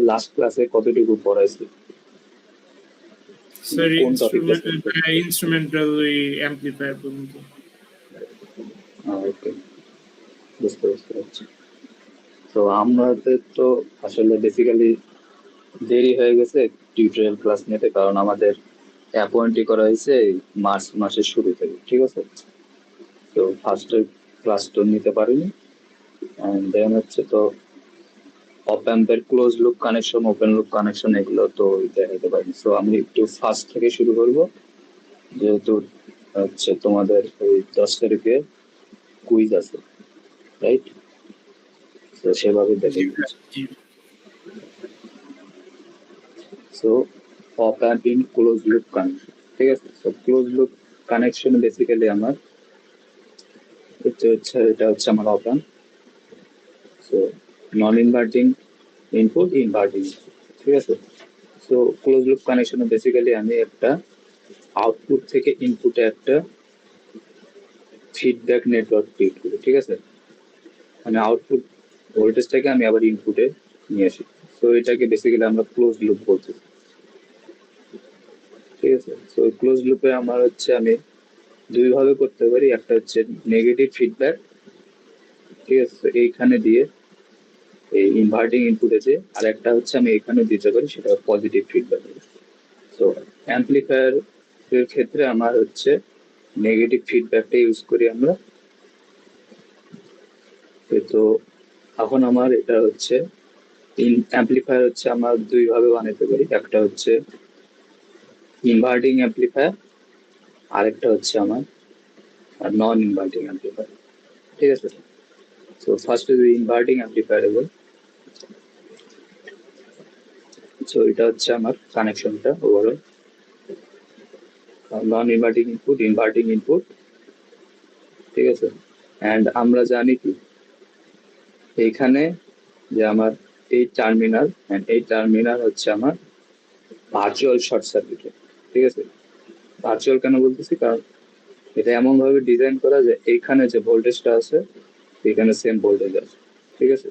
Last ক্লাসে কতটুকু পড়াইছি? Sir কোন টপিকটা? ইনস্ট্রুমেন্টাল ওই অ্যাম্পলিফায়ার পর্যন্ত। ওকে, বুঝতে পারছি। তো আমাদের তো আসলে বেসিক্যালি দেরি হয়ে গেছে টিউটোরিয়াল ক্লাস নিতে, কারণ আমাদের অ্যাপয়েন্টই করা হয়েছে মার্চ মাসের শুরু থেকে, ঠিক আছে? তো ফার্স্টের ক্লাস তো নিতে পারিনি। দেন হচ্ছে তো অপ অ্যাম্পের close loop connection, open loop connection এগুলো তো দেখাতে পারিনি। সো আমি একটু ফার্স্ট থেকে শুরু করব, যেহেতু হচ্ছে তোমাদের ওই 10 তারিখে কুইজ আছে, রাইট? তো সেভাবে দেখে জি দিচ্ছি। জি। সো অপ amp in close loop connection, ঠিক আছে? So close loop connection basically আমার এটা হচ্ছে আমার অপ অ্যাম্প। সো নন ইনভার্টিং ইনপুট, ইনভার্টিং, ঠিক আছে? সো ক্লোজ লুপ কানেকশনে বেসিক্যালি আমি একটা আউটপুট থেকে ইনপুটে একটা ফিডব্যাক নেটওয়ার্ক ক্রিয়েট করি, ঠিক আছে? মানে আউটপুট ভোল্টেজটাকে আমি আবার ইনপুটে নিয়ে আসি। তো এটাকে বেসিক্যালি আমরা ক্লোজ লুপ বলছি, ঠিক আছে? তো ক্লোজ লুপে আমার হচ্ছে আমি দুই ভাবে করতে পারি। একটা হচ্ছে নেগেটিভ ফিডব্যাক, ঠিক আছে? তো এইখানে দিয়ে এই ইনভার্টিং ইনপুটে যে, আর একটা হচ্ছে আমি এখানে দিতে পারি, সেটা পজিটিভ ফিডব্যাক। তো অ্যাম্পলিফায়ার এর ক্ষেত্রে আমার হচ্ছে নেগেটিভ ফিডব্যাকটা ইউজ করি আমরা। তো এখন আমার এটা হচ্ছে অ্যাম্পলিফায়ার হচ্ছে আমার দুই ভাবে বানাতে পারি। একটা হচ্ছে ইনভার্টিং অ্যাম্পলিফায়ার, আরেকটা হচ্ছে আমার নন ইনভার্টিং অ্যাম্পলিফায়ার, ঠিক আছে? তো ফার্স্ট যদি ইনভার্টিং অ্যাম্পলিফায়ার বল, সো এটা হচ্ছে আমার কানেকশনটা ওভারঅল, নন ইনভার্টিং ইনপুট, ইনভার্টিং ইনপুট, ঠিক আছে? অ্যান্ড আমরা জানি কি এইখানে যে আমার এই টার্মিনাল অ্যান্ড এই টার্মিনাল হচ্ছে আমার ভার্চুয়াল শর্ট সার্কিট, ঠিক আছে? ভার্চুয়াল কেন বলতেছি, কারণ এটা এমন ভাবে ডিজাইন করা যে এইখানে যে ভোল্টেজটা আছে এখানে সেম ভোল্টেজ আছে, ঠিক আছে?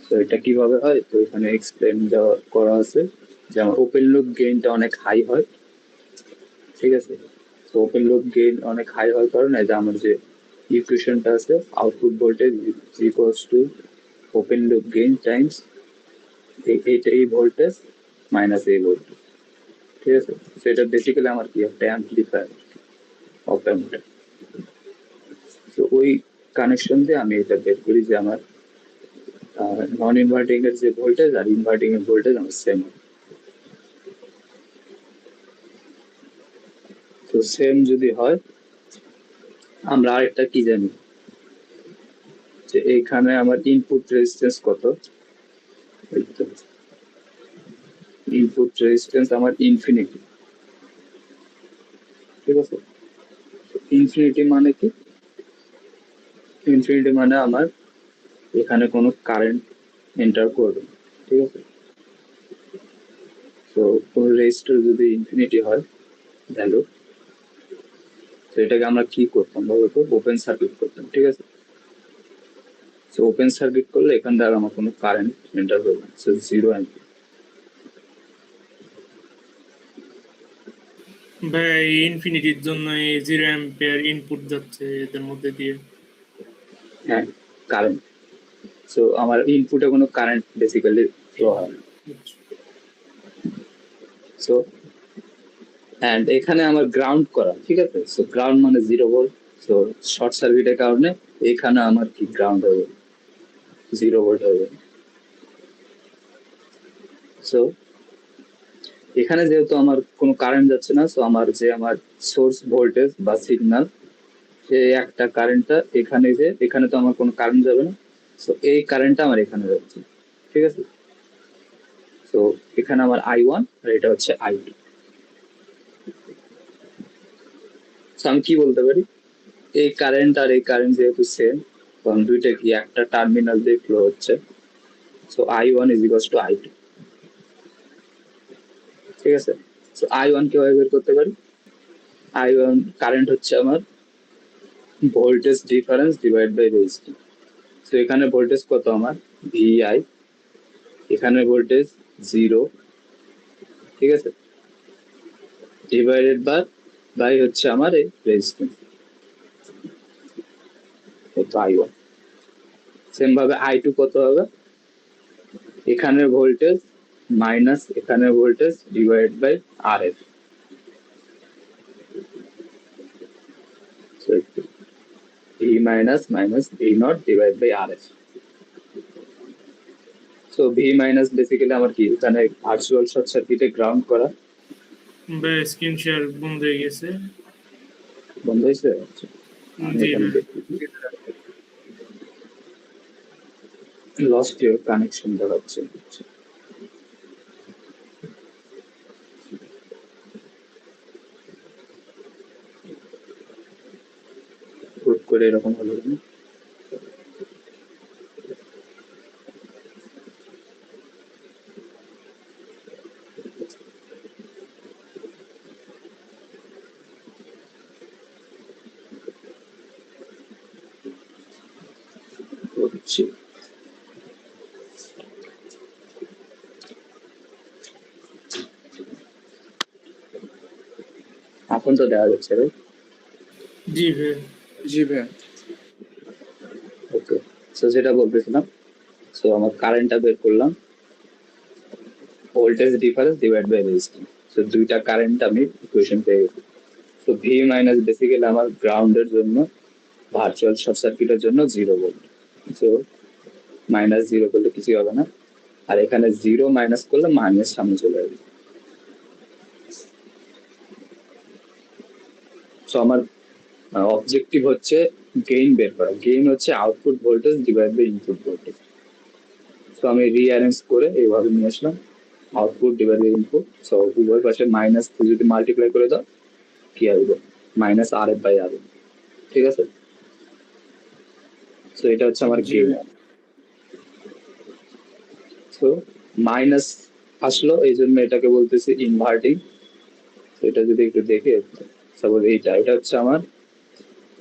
তো এটা কিভাবে হয়, তো এখানে এক্সপ্লেন দেওয়া করা আছে যে আমার ওপেন লুপ গেইনটা অনেক হাই হয়, ঠিক আছে? তো ওপেন লুপ গেইন অনেক হাই হওয়ার কারণে যে আমার যে ইকুয়েশনটা আছে, output voltage equals to open loop gain Times এই ভোল্টেজ মাইনাস এই ভোল্টেজ, ঠিক আছে? সেটা বেসিক্যালি আমার কি একটা অ্যাম্পলিফায়ার, অপ অ্যাম্পটা। তো ওই কানেকশন দিয়ে আমি এটা বের করি যে আমার নন ইনভার্টিং এর যে ভোল্টেজ আর ইনভার্টিং এর ভোল্টেজ আমার সেম। তো সেম যদি হয়, আমরা আরেকটা কি জানি যে এইখানে আমার ইনপুট রেজিস্ট্যান্স কত, ইনপুট রেজিস্ট্যান্স আমার ইনফিনিটি, ঠিক আছে? ইনফিনিটি মানে কি? ইনফিনিটি মানে আমার এখানে কোনো কারেন্ট এন্টার করবে, ঠিক আছে? তো কোন রেজিস্টার যদি ইনফিনিটি হয় ভ্যালু, তো এটাকে আমরা কি করতাম বলতো, ওপেন সার্কিট করতাম, ঠিক আছে? তো ওপেন সার্কিট করলে এখান থেকে আমার কোনো কারেন্ট এন্টার করবে না, সো 0 অ্যাম্পিয়ার। ভাই ইনফিনিটির জন্য এই 0 অ্যাম্পিয়ার ইনপুট যাচ্ছে এদের মধ্যে দিয়ে। হ্যাঁ, কারেন্ট। সো আমার ইনপুটে কোনো কারেন্ট বেসিক্যালি ফ্লো হয় না। সো অ্যান্ড এখানে আমার গ্রাউন্ড করা, ঠিক আছে? সো গ্রাউন্ড মানে 0 ভোল্ট। সো শর্ট সার্কিটের কারণে এখানে আমার কি গ্রাউন্ড হবে, 0 ভোল্ট হবে। সো এখানে যেহেতু আমার কোনো কারেন্ট যাচ্ছে না, সো আমার যে আমার সোর্স ভোল্টেজ বা সিগন্যাল, সে একটা কারেন্টটা এখানে, যে এখানে তো আমার কোনো কারেন্ট যাবে না, সো এই কারেন্টটা আমার এখানে যাচ্ছে, ঠিক আছে? সো এখানে আমার I1 আর এটা হচ্ছে I2। সো আমি কি বলতে পারি, এই কারেন্ট আর এই কারেন্ট যেহেতু সেম, কারণ দুইটা কি একটা টার্মিনাল দিয়ে ফ্লো হচ্ছে, so I1 is equals two I2, ঠিক আছে? সো I1 কিভাবে বের করতে পারি, I1 কারেন্ট হচ্ছে আমার voltage difference divide by resistance. তো এখানে ভোল্টেজ কত আমার, VI, এখানে ভোল্টেজ 0, ঠিক আছে, ডিভাইডেড বাই হচ্ছে আমার এই রেজিস্ট্যান্স, তো I1। সেম ভাবে I2 কত হবে, এখানের ভোল্টেজ মাইনাস এখানের voltage divided by RF। So V minus minus V naught divided by RF. So V minus basically আমার কি, এখানে ভার্চুয়াল শর্ট সার্কিটে গ্রাউন্ড করা ভাই স্ক্রিন শেয়ার বন্ধ হয়ে গেছে। বন্ধ হয়েছে। আচ্ছা, আমি জি এখানে ভাই। দেখি লস্ট ইউর কানেকশন দেখাচ্ছে। হুট করে এরকম হলো কেন? হচ্ছে এখন তো দেখা যাচ্ছে রে। জি ভাই। জি ভাইয়া। ওকে, সো যেটা বলতেছিলাম, সো আমার কারেন্টটা বের করলাম, voltage difference divide by resistance. So দুইটা কারেন্ট আমি ইকুয়েশন পেয়ে গেছি। সো ভি মাইনাস বেসিক্যালি আমার গ্রাউন্ডের জন্য, ভার্চুয়াল শর্ট সার্কিটের জন্য 0 ভোল্ট। সো মাইনাস 0 করলে কিছুই হবে না, আর এখানে 0 মাইনাস করলে মাইনাস সামনে চলে আসবে। সো আমার অবজেক্টিভ হচ্ছে গেইন বের করা। গেইন হচ্ছে output voltage divide by input voltage. So আমি রিঅ্যারেঞ্জ করে এইভাবে নিয়ে আসলাম, output divide by input. So উভয় পাশে মাইনাস যদি মাল্টিপ্লাই করে দাও কি আসবে, মাইনাস RF বাই RF, ঠিক আছে। সো এটা হচ্ছে আমার জি গেইন। ভাই। সো মাইনাস আসলো, এই জন্য এটাকে বলতেছি ইনভার্টিং। এটা যদি একটু দেখে, সাপোজ এটা হচ্ছে আমার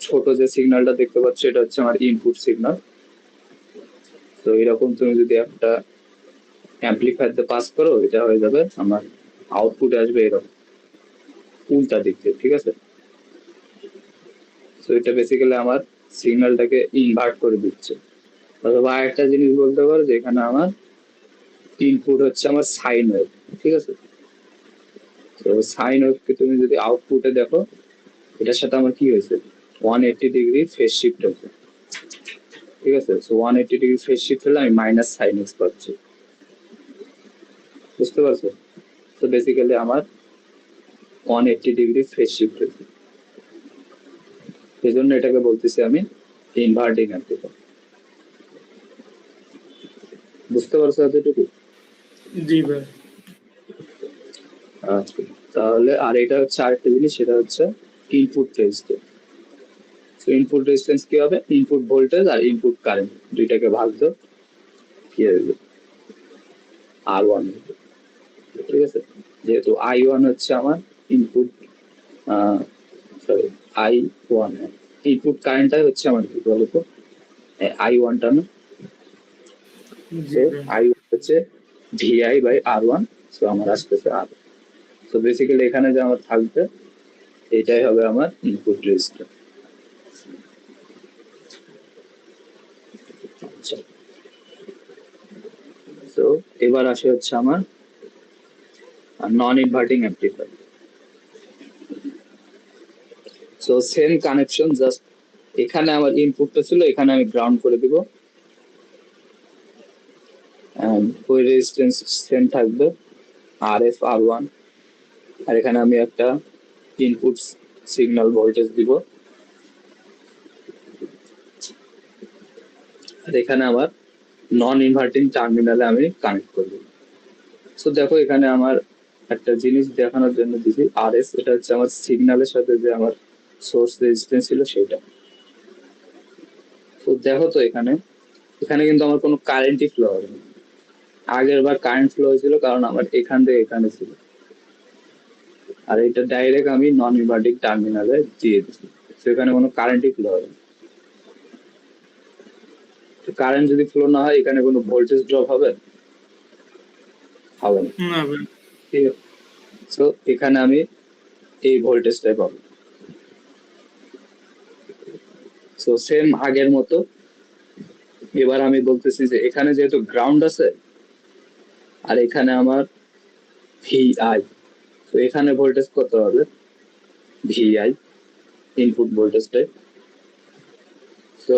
ছোট যে সিগন্যালটা দেখতে পাচ্ছ, এটা হচ্ছে আমার ইনপুট সিগন্যাল। তো এরকম তুমি যদি একটা অ্যাম্পলিফায়ারতে পাস করো, এটা হয়ে যাবে আমার আউটপুট আসবে এরকম উল্টা দিক থেকে, ঠিক আছে। তো এটা বেসিক্যালি আমার সিগন্যালটাকে ইনভার্ট করে দিচ্ছে। অথবা একটা জিনিস বলতে পারো যে এখানে আমার ইনপুট হচ্ছে আমার সাইন ওয়েভ, ঠিক আছে। তো সাইন ওয়েভকে তুমি যদি আউটপুটে দেখো, এটার সাথে আমার কি হয়েছে, 180 ডিগ্রি ফেজ শিফট হয়েছে, ঠিক আছে। সো 180 ডিগ্রি ফেজ শিফট হলে আমি মাইনাস সাইন এক্স পাচ্ছি, বুঝতে পারছো। তো বেসিক্যালি আমার 180 ডিগ্রি ফেজ শিফট হয়েছে, সেই জন্য এটাকে বলতেছি আমি ইনভার্টিং অ্যাম্পলিফায়ার। বুঝতে পারছো এতটুকু? জি ভাই। আচ্ছা, তাহলে আর এটা হচ্ছে আরেকটা জিনিস, সেটা হচ্ছে ইনপুট রেজিস্ট্যান্স। তো ইনপুট রেজিস্ট্যান্স কি হবে, ইনপুট ভোল্টেজ আর ইনপুট কারেন্ট দুইটাকে ভাগ দাও, কি হবে, R1, ঠিক আছে। যেহেতু I1 হচ্ছে আমার ইনপুট, সরি, I1 ইনপুট কারেন্টটাই হচ্ছে আমার কি বলতো, I1টা না। জি তো ভাই। I1 হচ্ছে VI বাই R1। সো আমার আসতেছে R। তো বেসিক্যালি এখানে যে আমার থাকবে, এটাই হবে আমার ইনপুট রেজিস্ট্যান্স। আচ্ছা, তো এবার আসে হচ্ছে আমার non inverting amplifier. So same connection, just এখানে আমার ইনপুটটা ছিল, এখানে আমি গ্রাউন্ড করে দিব, ওই রেজিস্ট্যান্স সেম থাকবে RF R1। আর এখানে আমি একটা ইনপুট সিগন্যাল ভোল্টেজ দিব, আর এখানে আমার নন ইনভার্টিং টার্মিনালে আমি কানেক্ট করব। সো দেখো এখানে আমার একটা জিনিস দেখানোর জন্য দিছি, RS এটা হচ্ছে আমার সিগন্যালের সাথে যে আমার সোর্স রেজিস্ট্যান্স ছিল সেটা। তো দেখো তো এখানে, এখানে কিন্তু আমার কোনো কারেন্টই ফ্লো হবে না। আগের বার কারেন্ট ফ্লো হয়েছিল কারণ আমার এখান থেকে এখানে ছিল, আর এটা ডাইরেক্ট আমি নন ইনভার্টিং টার্মিনালে দিয়ে দিচ্ছি, সেখানে কোনো কারেন্টই ফ্লো হবে না। কারেন্ট যদি ফ্লো না হয়, এখানে কোনো ভোল্টেজ ড্রপ হবে, হবে না, না ভাই। ঠিক আছে। সো এখানে আমি এই ভোল্টেজটাই পাবো। সো সেম আগের মতো এবার আমি বলতেছি যে এখানে যেহেতু গ্রাউন্ড আছে আর এখানে আমার ভিআই, তো এখানে ভোল্টেজ কত হবে, ভিআই ইনপুট ভোল্টেজটাই। তো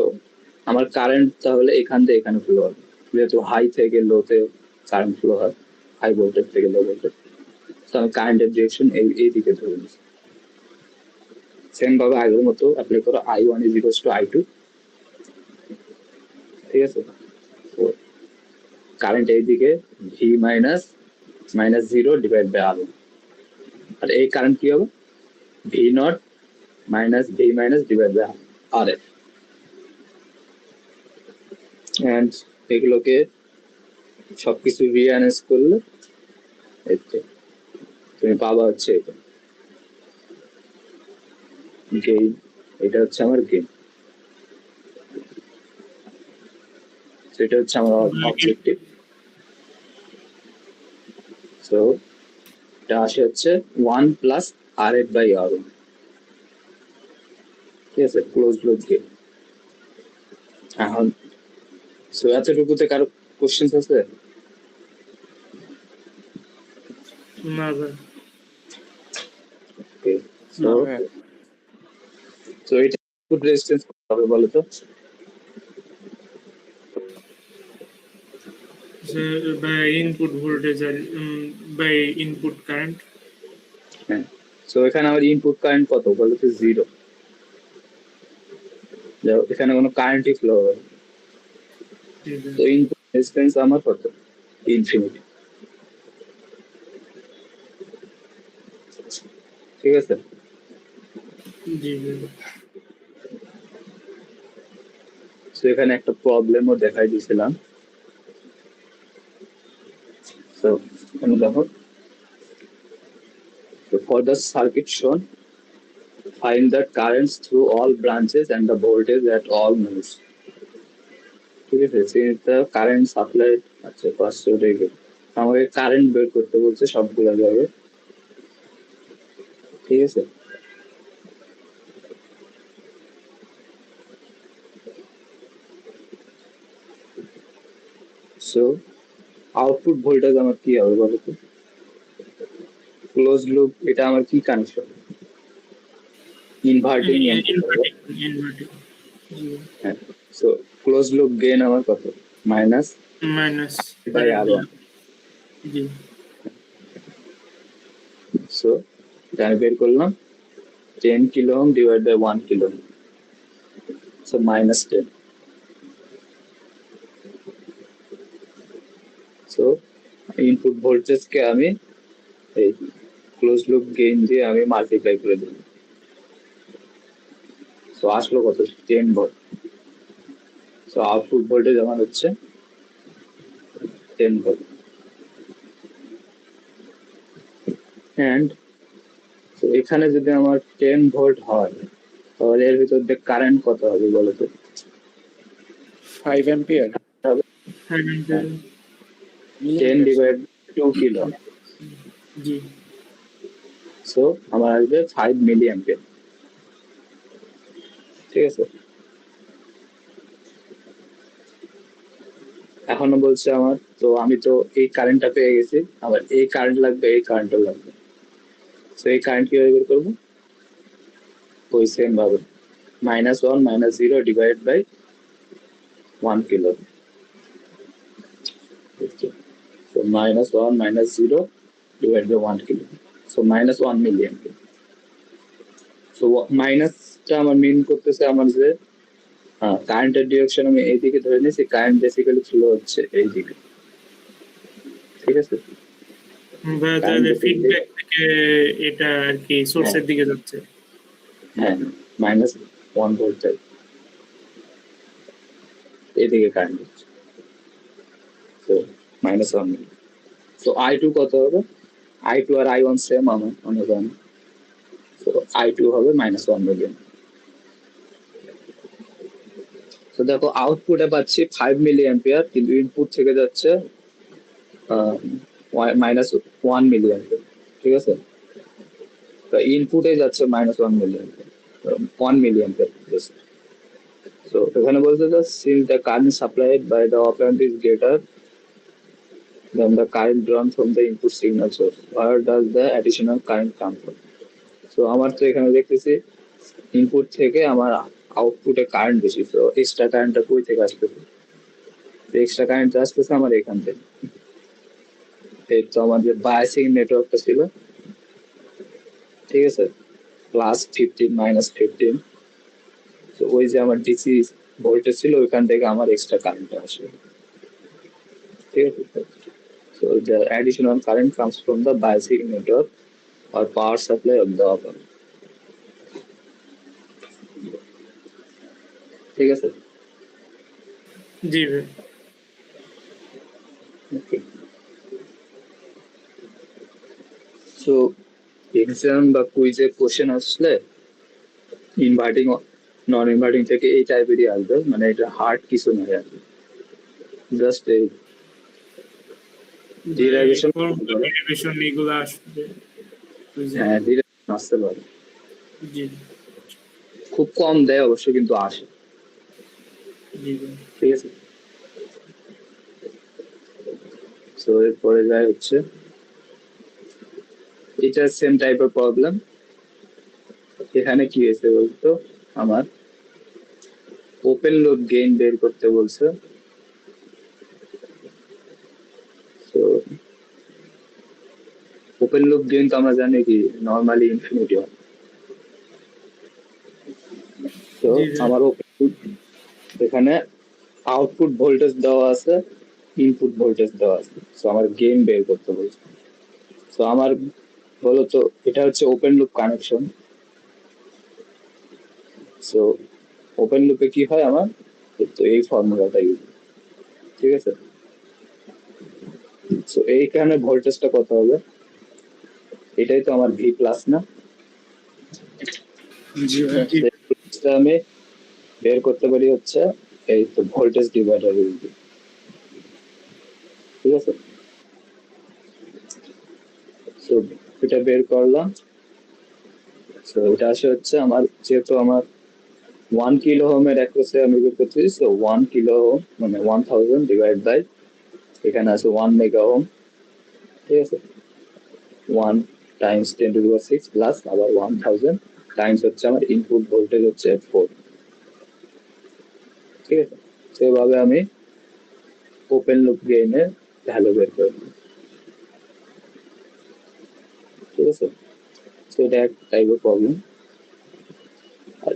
আমার কারেন্ট তাহলে এখান থেকে এখানে ফ্লো হবে, যেহেতু হাই থেকে লোতে কারেন্ট ফ্লো হয়, হাই ভোল্টেজ থেকে লো ভোল্টেজ। তো আমি কারেন্টের ডিরেকশন এই দিকে ধরে নিচ্ছি। সেম ভাবে আগের মতো অ্যাপ্লাই করো, I1 is equals two I2, ঠিক আছে। তো কারেন্ট এইদিকে V minus minus zero divide by R, আর এই কারেন্ট কি হবে, V nought minus V minus divide by R F. And এগুলোকে সবকিছু রিঅ্যারেঞ্জ করলে এই তো তুমি পাবা হচ্ছে এটা গেইন, এটা হচ্ছে আমার গেইন, সেটা হচ্ছে আমার অবজেক্টিভ। সো এটা আসে হচ্ছে 1 প্লাস আর এফ বাই আর, ঠিক আছে, ক্লোজ লুপ গেইন। এখন সো এতটুকুতে কারো কোশ্চেন আছে? না ভাই। ওকে, সো না ভাই। সো এটা ইনপুট রেজিস্ট্যান্স কত হবে বলো তো? বাই ইনপুট ভোল্টেজ আর বাই ইনপুট কারেন্ট। হ্যাঁ, সো এখানে আমার ইনপুট কারেন্ট কত বলো তো, জিরো। এখানে কোনো কারেন্টই ফ্লো হবে না। তো ইনপুট রেজিস্ট্যান্স আমার কত, ইনফিনিটি, ঠিক আছে। জি ভাই। তো এখানে একটা প্রবলেমও দেখাই দিয়েছিলাম। তো এখানে দেখো, for the circuit shown, find the currents through all branches and the voltage at all nodes, ঠিক আছে। since the current supply, আচ্ছা ফার্স্ট ওটাই গেল, আমাকে কারেন্ট বের করতে বলছে সবগুলো জায়গায়, ঠিক আছে। সো আউটপুট ভোল্টেজ আমার কি হবে বলো তো, ক্লোজ লুপ এটা আমার কি কানেকশন, ইনভার্টিং হবে। ইনভার্টিং। জি। হ্যাঁ, সো ক্লোজ লুপ গেইন আমার কত, minus minus by R one. জি। সো এটা আমি বের করলাম 10 kilo ohm divide by 1 kilo, so minus 10। So input ভোল্টেজকে আমি এই ক্লোজ লুপ গেইন দিয়ে আমি মাল্টিপ্লাই করে দিই। সো আসলো কত, 10 ভোল্ট। সো আউটপুট ভোল্টেজ আমার হচ্ছে 10 ভোল্ট। অ্যান্ড তো এখানে যদি আমার 10 ভোল্ট হয় তাহলে এর ভিতর দিয়ে কারেন্ট কত হবে বলো তো, 5 অ্যাম্পিয়ার। হবে 10 ডিভাইড 2 কিলো, জি। সো আমার আসবে 5 মিলি অ্যাম্পিয়ার, ঠিক আছে। এখনো বলছে আমার, তো আমি তো এই কারেন্টটা পেয়ে গেছি, আবার এই কারেন্ট লাগবে, এই কারেন্টও লাগবে। তো এই কারেন্ট কিভাবে বের করবো, ওই সেম ভাবে -1 -0 divide by 1 kilo, so -1 -0 divided by 1 kilo, so -1 milli ampere. So মাইনাসটা আমার মিন করতেছে আমার যে কারেন্টের ডিরেকশন আমি এইদিকে ধরে নিয়েছি, কারেন্ট বেসিক্যালি ফ্লো হচ্ছে এইদিকে, ঠিক আছে। ভাই তাহলে ফিডব্যাক থেকে এটা আর কি সোর্সের দিকে যাচ্ছে। হ্যাঁ, -1 ভোল্ট এদিকে কারেন্ট হচ্ছে, তো -1 মিলি। তো I2 কত হবে, I2 আর I1 সেম আমরা জানি, তো I2 হবে -1 মিলি। তো দেখো আউটপুটে পাচ্ছি 5 মিলি অ্যাম্পিয়ার, কিন্তু ইনপুট থেকে যাচ্ছে মাইনাস 1 মিলি অ্যাম্পিয়ার, ঠিক আছে। তো ইনপুটে যাচ্ছে -1 milli ampere, 1 milli ampere. So এখানে বলছে যে since the current supplied by the operand is greater than the current drawn from the input signal source, where does the additional current come from? So আমার তো এখানে দেখতেছি input থেকে আমার আউটপুটে কারেন্ট বেশি, তো এক্সট্রা কারেন্টটা কই থেকে আসতেছে? এক্সট্রা কারেন্ট আসতেছে আমার এখান থেকে। এই তো আমাদের বায়াসিং নেটওয়ার্কটা ছিল, ঠিক আছে, +15 -15। তো ওই যে আমার ডিসি ভোল্টেজ ছিল ওইখান থেকে আমার এক্সট্রা কারেন্ট আসে, ঠিক আছে। So the additional current comes from the biasing network or power supply of the op amp, ঠিক আছে। জি ভাই। Okay. So এক্সাম বা কুইজে কোশ্চেন আসলে ইনভার্টিং নন ইনভার্টিং থেকে এই টাইপেরই আসবে, মানে এটা হার্ড কিছু নয় আর কি, জাস্ট এই ডিরাইভেশন। ডেরিভেশন এগুলো আসবে। হ্যাঁ, ডিরাইভেশন আসতে পারে, জি খুব কম দেয় অবশ্য, কিন্তু আসে, জি ভাই। ঠিক আছে। সো এরপরে যায় হচ্ছে এটা সেম টাইপের প্রবলেম। এখানে কি হয়েছে বলতো, আমার ওপেন লুপ গেইন বের করতে বলছে। তো ওপেন লুপ গেইন তো আমরা জানি কি নরমালি ইনফিনিটি হয়। তো জি ভাই। আমার ওপেন লুপ এখানে আউটপুট ভোল্টেজ দেওয়া আছে, ইনপুট ভোল্টেজ দেওয়া আছে, তো আমার গেইন বের করতে বলছে। তো আমার বলো তো এটা হচ্ছে open loop connection. So open লুপে কি হয় আমার, তো এই ফর্মুলাটা ইউজ, ঠিক আছে। তো এইখানে ভোল্টেজটা কত হবে, এটাই তো আমার ভি প্লাস না, জি ভাই। জি ভোল্টেজটা আমি বের করতে পারি হচ্ছে এই তো ভোল্টেজ ডিভাইডার ইউজ, ঠিক আছে। তো এটা বের করলাম। তো এটা আসে হচ্ছে আমার, যেহেতু আমার 1 কিলো ওহমের অ্যাক্রসে আমি বের করতেছি, তো 1 কিলো ওহম মানে 1000 ডিভাইড বাই এখানে আছে 1 মেগা ওহম, ঠিক আছে। 1 টাইমস 10⁶ প্লাস আবার 1000 টাইমস হচ্ছে আমার ইনপুট ভোল্টেজ হচ্ছে 4, ঠিক আছে। সেভাবে আমি ওপেন লুপ গেইনের ভ্যালু বের করব, ঠিক আছে। তো এটা এক টাইপের প্রবলেম। আর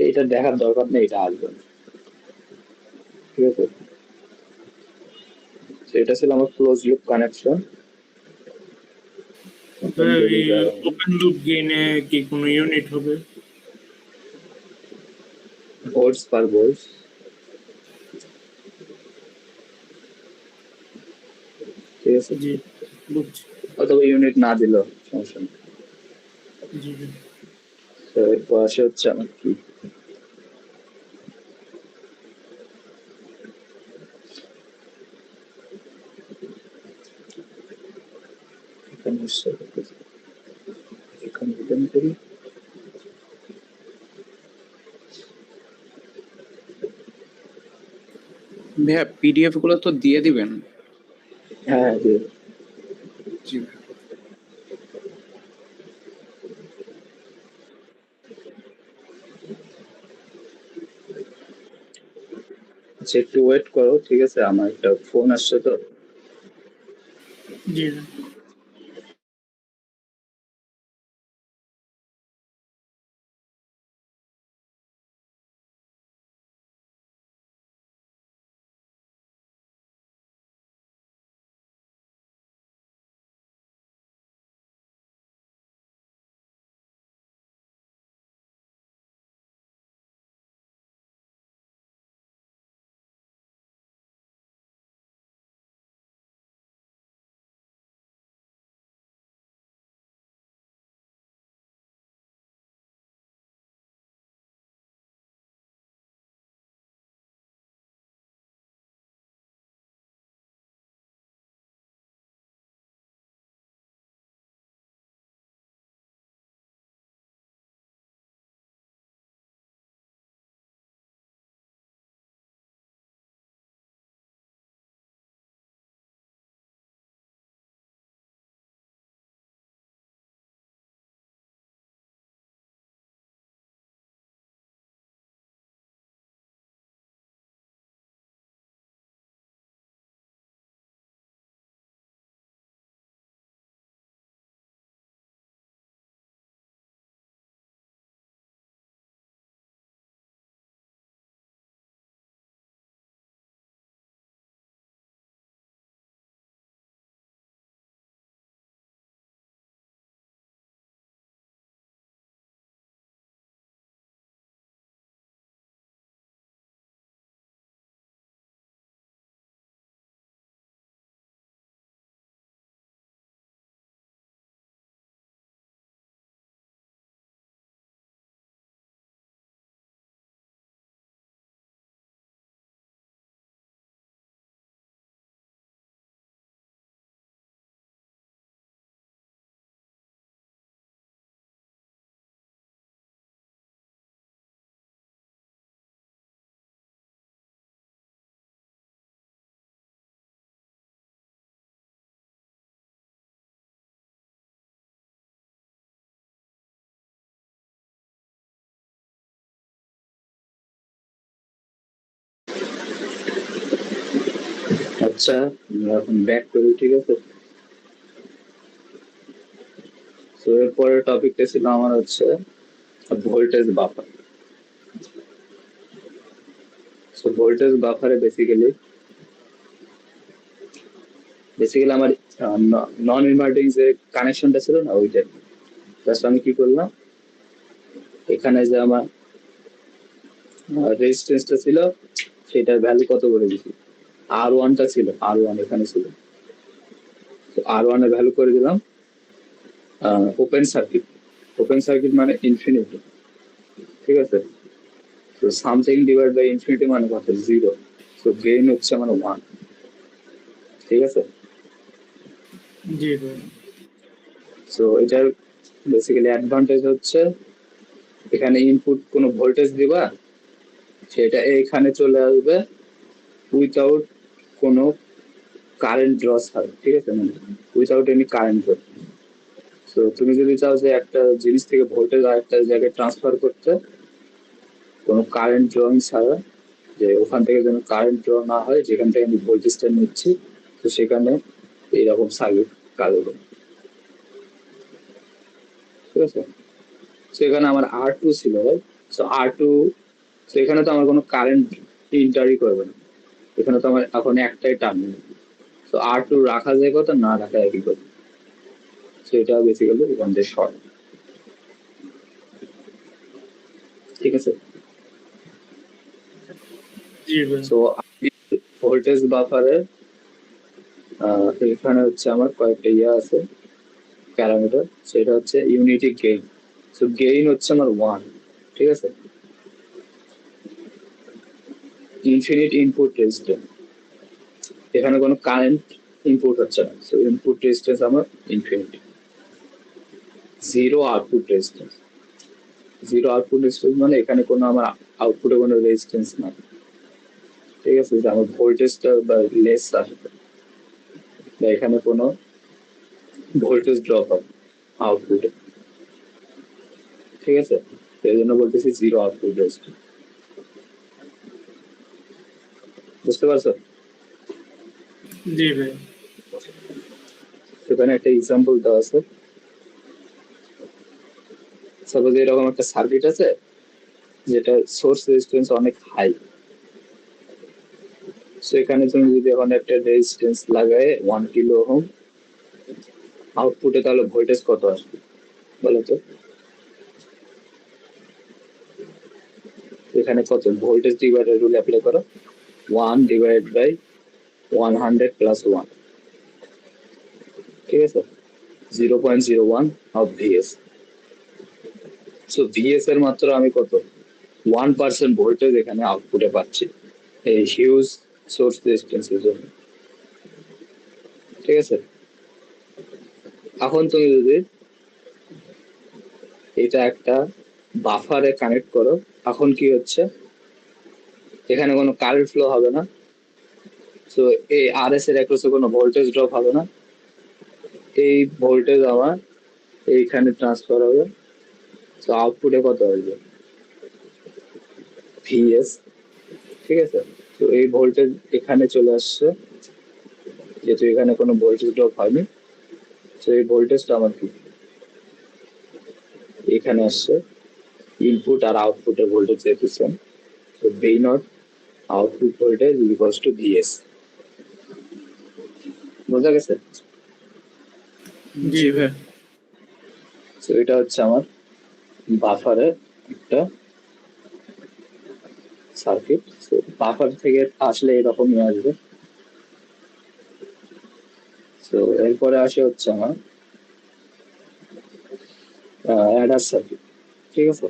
এইটা দেখার দরকার নেই, এটা আসবে না, ঠিক আছে। তো এটা ছিল আমার ক্লোজ লুপ কানেকশন। ভাই, ওপেন লুপ গেইনে কি কোনো ইউনিট হবে? ভোল্টস পার ভোল্ট, ঠিক আছে। জি বুঝছি। অথবা ইউনিট না দিলেও সমস্যা নেই। জি ভাই। তো এরপর আসে হচ্ছে আমার কি, এখানে হচ্ছে এখানে রিটার্ন করি। ভাইয়া পিডিএফ গুলো তো দিয়ে দিবেন। হ্যাঁ, যে জি ভাই। আচ্ছা একটু ওয়েট করো, ঠিক আছে, আমার একটা ফোন আসছে তো। জি ভাই। আচ্ছা, আমরা এখন ব্যাক করি, ঠিক আছে। তো এরপরের টপিকটা ছিল আমার হচ্ছে ভোল্টেজ বাফার। সো ভোল্টেজ বাফারে বেসিক্যালি আমার নন ইনভার্টিং যে কানেকশনটা ছিল না, ওইটা জাস্ট আমি কি করলাম, এখানে যে আমার রেজিস্ট্যান্সটা ছিল সেটার ভ্যালু কত করে দিছি, R1টা ছিল, R1 এখানে ছিল, তো R1 এর ভ্যালু করে দিলাম ওপেন সার্কিট। ওপেন সার্কিট মানে ইনফিনিটি, ঠিক আছে। তো সামথিং ডিভাইড বাই ইনফিনিটি মানে কত, 0। তো গেইন হচ্ছে আমার 1, ঠিক আছে। জি ভাই। সো এটার বেসিক্যালি অ্যাডভান্টেজ হচ্ছে এখানে ইনপুট কোনো ভোল্টেজ দিবা, সেটা এখানে চলে আসবে উইথাউট কোনো কারেন্ট লস হয়, ঠিক আছে, মানে উইথাউট এনি কারেন্ট ড্র। তো তুমি যদি চাও যে একটা জিনিস থেকে ভোল্টেজ আরেকটা জায়গায় ট্রান্সফার করতে কোনো কারেন্ট ড্রয়িং ছাড়া, যে ওখান থেকে যেন কারেন্ট ড্র না হয়, যেখান থেকে আমি ভোল্টেজটা নিচ্ছি, তো সেখানে এইরকম সার্কিট কাজ হবে, ঠিক আছে। সেখানে আমার R2 ছিল, তো R2, তো এখানে তো আমার কোনো কারেন্ট ইন্টারই করবে না, এখানে তো আমার এখন একটাই টার্মিনাল। তো R2 রাখা যায় কত, না রাখা একই কথা। সেটা বেসিক্যালি এখান থেকে শর্ট, ঠিক আছে। জি ভাই। তো ভোল্টেজ বাফারে এখানে হচ্ছে আমার কয়েকটা আছে প্যারামিটার, সেটা হচ্ছে ইউনিটি গেইন। সো গেইন হচ্ছে আমার 1, ঠিক আছে। ইনফিনিট ইনপুট রেজিস্ট্যান্স, এখানে কোনো কারেন্ট ইনপুট হচ্ছে না, সো ইনপুট রেজিস্ট্যান্স আমার infinity. Zero output resistance, zero output resistance মানে এখানে কোনো আমার আউটপুটে কোনো রেজিস্ট্যান্স না, ঠিক আছে, যে আমার ভোল্টেজটা বা লেস আসবে, বা এখানে কোনো ভোল্টেজ ড্রপ হবে আউটপুটে, ঠিক আছে। এই জন্য বলতেছি জিরো আউটপুট রেজিস্ট্যান্স, বুঝতে পারছো? জি ভাই। সেখানে একটা এক্সাম্পল দেওয়া আছে। সাপোজ এরকম একটা সার্কিট আছে যেটা সোর্স রেজিস্ট্যান্স অনেক হাই, সেখানে তুমি যদি এখন একটা রেজিস্ট্যান্স লাগায় 1 কিলো ওহম, আউটপুটে তাহলে ভোল্টেজ কত আসবে বলো তো? এখানে কত ভোল্টেজ ডিভাইডার রুল অ্যাপ্লাই করো, 1 ডিভাইড বাই 100 প্লাস 1, ঠিক আছে, 0.01 অফ ভিএস। সো ভিএস এর মাত্র আমি কত 1% ভোল্টেজ এখানে আউটপুটে পাচ্ছি এই হিউজ সোর্স রেজিস্ট্যান্সের জন্য, ঠিক আছে। এখন তুমি যদি এটা একটা বাফারে কানেক্ট করো, এখন কি হচ্ছে, এখানে কোনো কারেন্ট ফ্লো হবে না, তো এই আরএস এর অ্যাক্রসে কোনো ভোল্টেজ ড্রপ হবে না, এই ভোল্টেজ আমার এইখানে ট্রান্সফার হবে, তো আউটপুটে কত আসবে, ভিএস, ঠিক আছে। তো এই ভোল্টেজ এখানে চলে আসছে, যেহেতু এখানে কোনো ভোল্টেজ ড্রপ হয়নি, তো এই ভোল্টেজটা আমার কি এখানে আসছে, ইনপুট আর আউটপুটের ভোল্টেজ যেহেতু সেম, তো V naught output voltage equals to VS, বোঝা গেছে? জি ভাই। তো এটা হচ্ছে আমার বাফারের একটা সার্কিট। তো বাফার থেকে আসলে এরকমই আসবে। তো এরপরে আসে হচ্ছে আমার অ্যাডার সার্কিট, ঠিক আছে।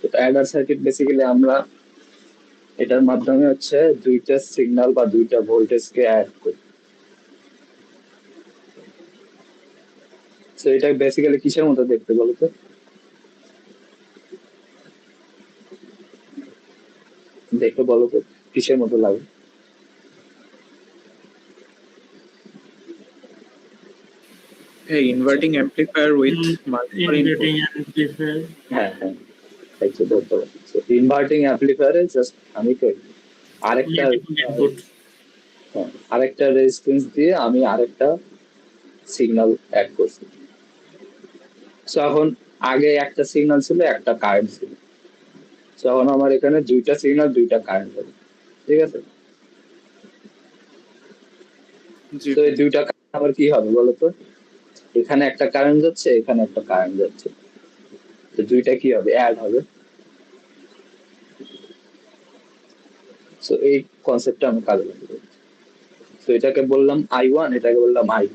তো অ্যাডার সার্কিট বেসিক্যালি আমরা এটার মাধ্যমে হচ্ছে দুইটা সিগন্যাল বা দুইটা ভোল্টেজকে অ্যাড করি। তো এটা বেসিক্যালি কিসের মতো দেখতে বলো তো? দেখতে বলো তো কিসের মতো লাগে? Hey, inverting amplifier with multiple input. Inverting amplifier. হ্যাঁ হ্যাঁ, একটু ধরতে হবে। ইনভার্টিং অ্যাম্পলিফায়ারে জাস্ট আমি করি আরেকটা মাল্টিপল ইনপুট। আরেকটা রেজিস্ট্যান্স দিয়ে আমি আরেকটা সিগন্যাল অ্যাড করছি। সো এখন আগে একটা সিগন্যাল ছিল, একটা কারেন্ট ছিল। সো এখন আমার এখানে দুইটা সিগন্যাল, দুইটা কারেন্ট হবে, ঠিক আছে? জি তো এই দুইটা কারেন্ট আবার কি হবে বলতো? এখানে একটা কারেন্ট যাচ্ছে, এখানে একটা কারেন্ট যাচ্ছে, তো দুইটা কি হবে? অ্যাড হবে। সো এই কনসেপ্টটা আমি কাজে লাগাবো। তো এটাকে বললাম I1, এটাকে বললাম I2।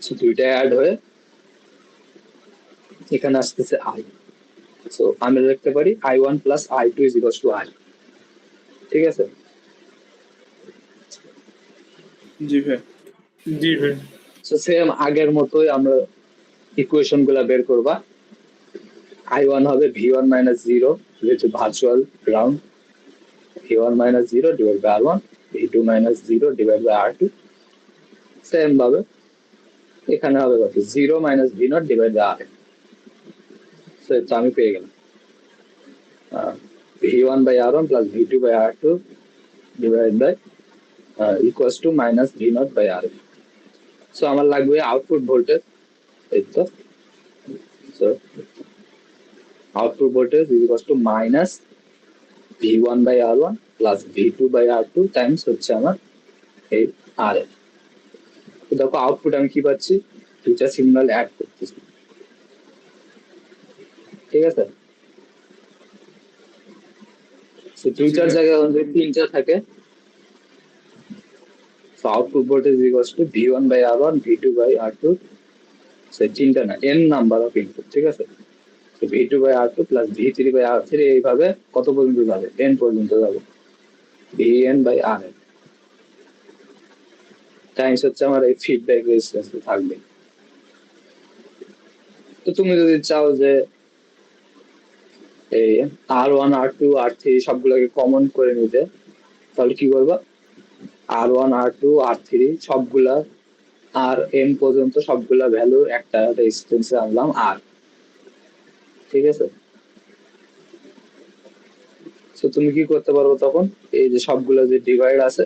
সো দুইটা অ্যাড হয়ে এখানে আসতেছে I। সো আমি লিখতে পারি I1 plus I2 is equal to I, ঠিক আছে? জি ভাই। জি ভাই। সো সেম আগের মতোই আমরা ইকুয়েশন গুলা বের করবা। I1 হবে V1 মাইনাস 0, যেহেতু virtual ground, V1 minus 0 divide by R1, V2 minus 0 divide by R2। Same ভাবে এখানে হবে কত? 0 minus V0 divide by R। So এটা আমি পেয়ে গেলাম V1 by R1 plus V2 by R2 divide by equals to minus V0 by R। So আমার লাগবে আউটপুট ভোল্টেজ, এই তো। So output voltage is equals to minus V1 by R1 plus V2 by R2 Times হচ্ছে আমার এই RF। তো দেখো output আমি কি পাচ্ছি? দুইটা সিগন্যাল অ্যাড করতেছি, ঠিক আছে? তো দুইটার জায়গায় যদি তিনটা থাকে, so output voltage is equals to V1 by R1, V2 by R2, so তিনটা না, n নাম্বার অফ ইনপুট, ঠিক আছে? তো V2 by R2 plus V3 by R3 এইভাবে কত পর্যন্ত যাবে? n পর্যন্ত যাবে, Vn by Rn টাইমস হচ্ছে আমার এই ফিডব্যাক রেজিস্ট্যান্স থাকবে। তো তুমি যদি চাও যে এই R1 R2 R3 সবগুলোকে কমন করে নিতে, তাহলে কি করবা? R1 R2 R3 সবগুলা Rn পর্যন্ত সবগুলা ভ্যালু একটা রেজিস্ট্যান্সে আনলাম R, ঠিক আছে? তো তুমি কি করতে পারবো তখন? এই যে সবগুলো যে ডিভাইড আছে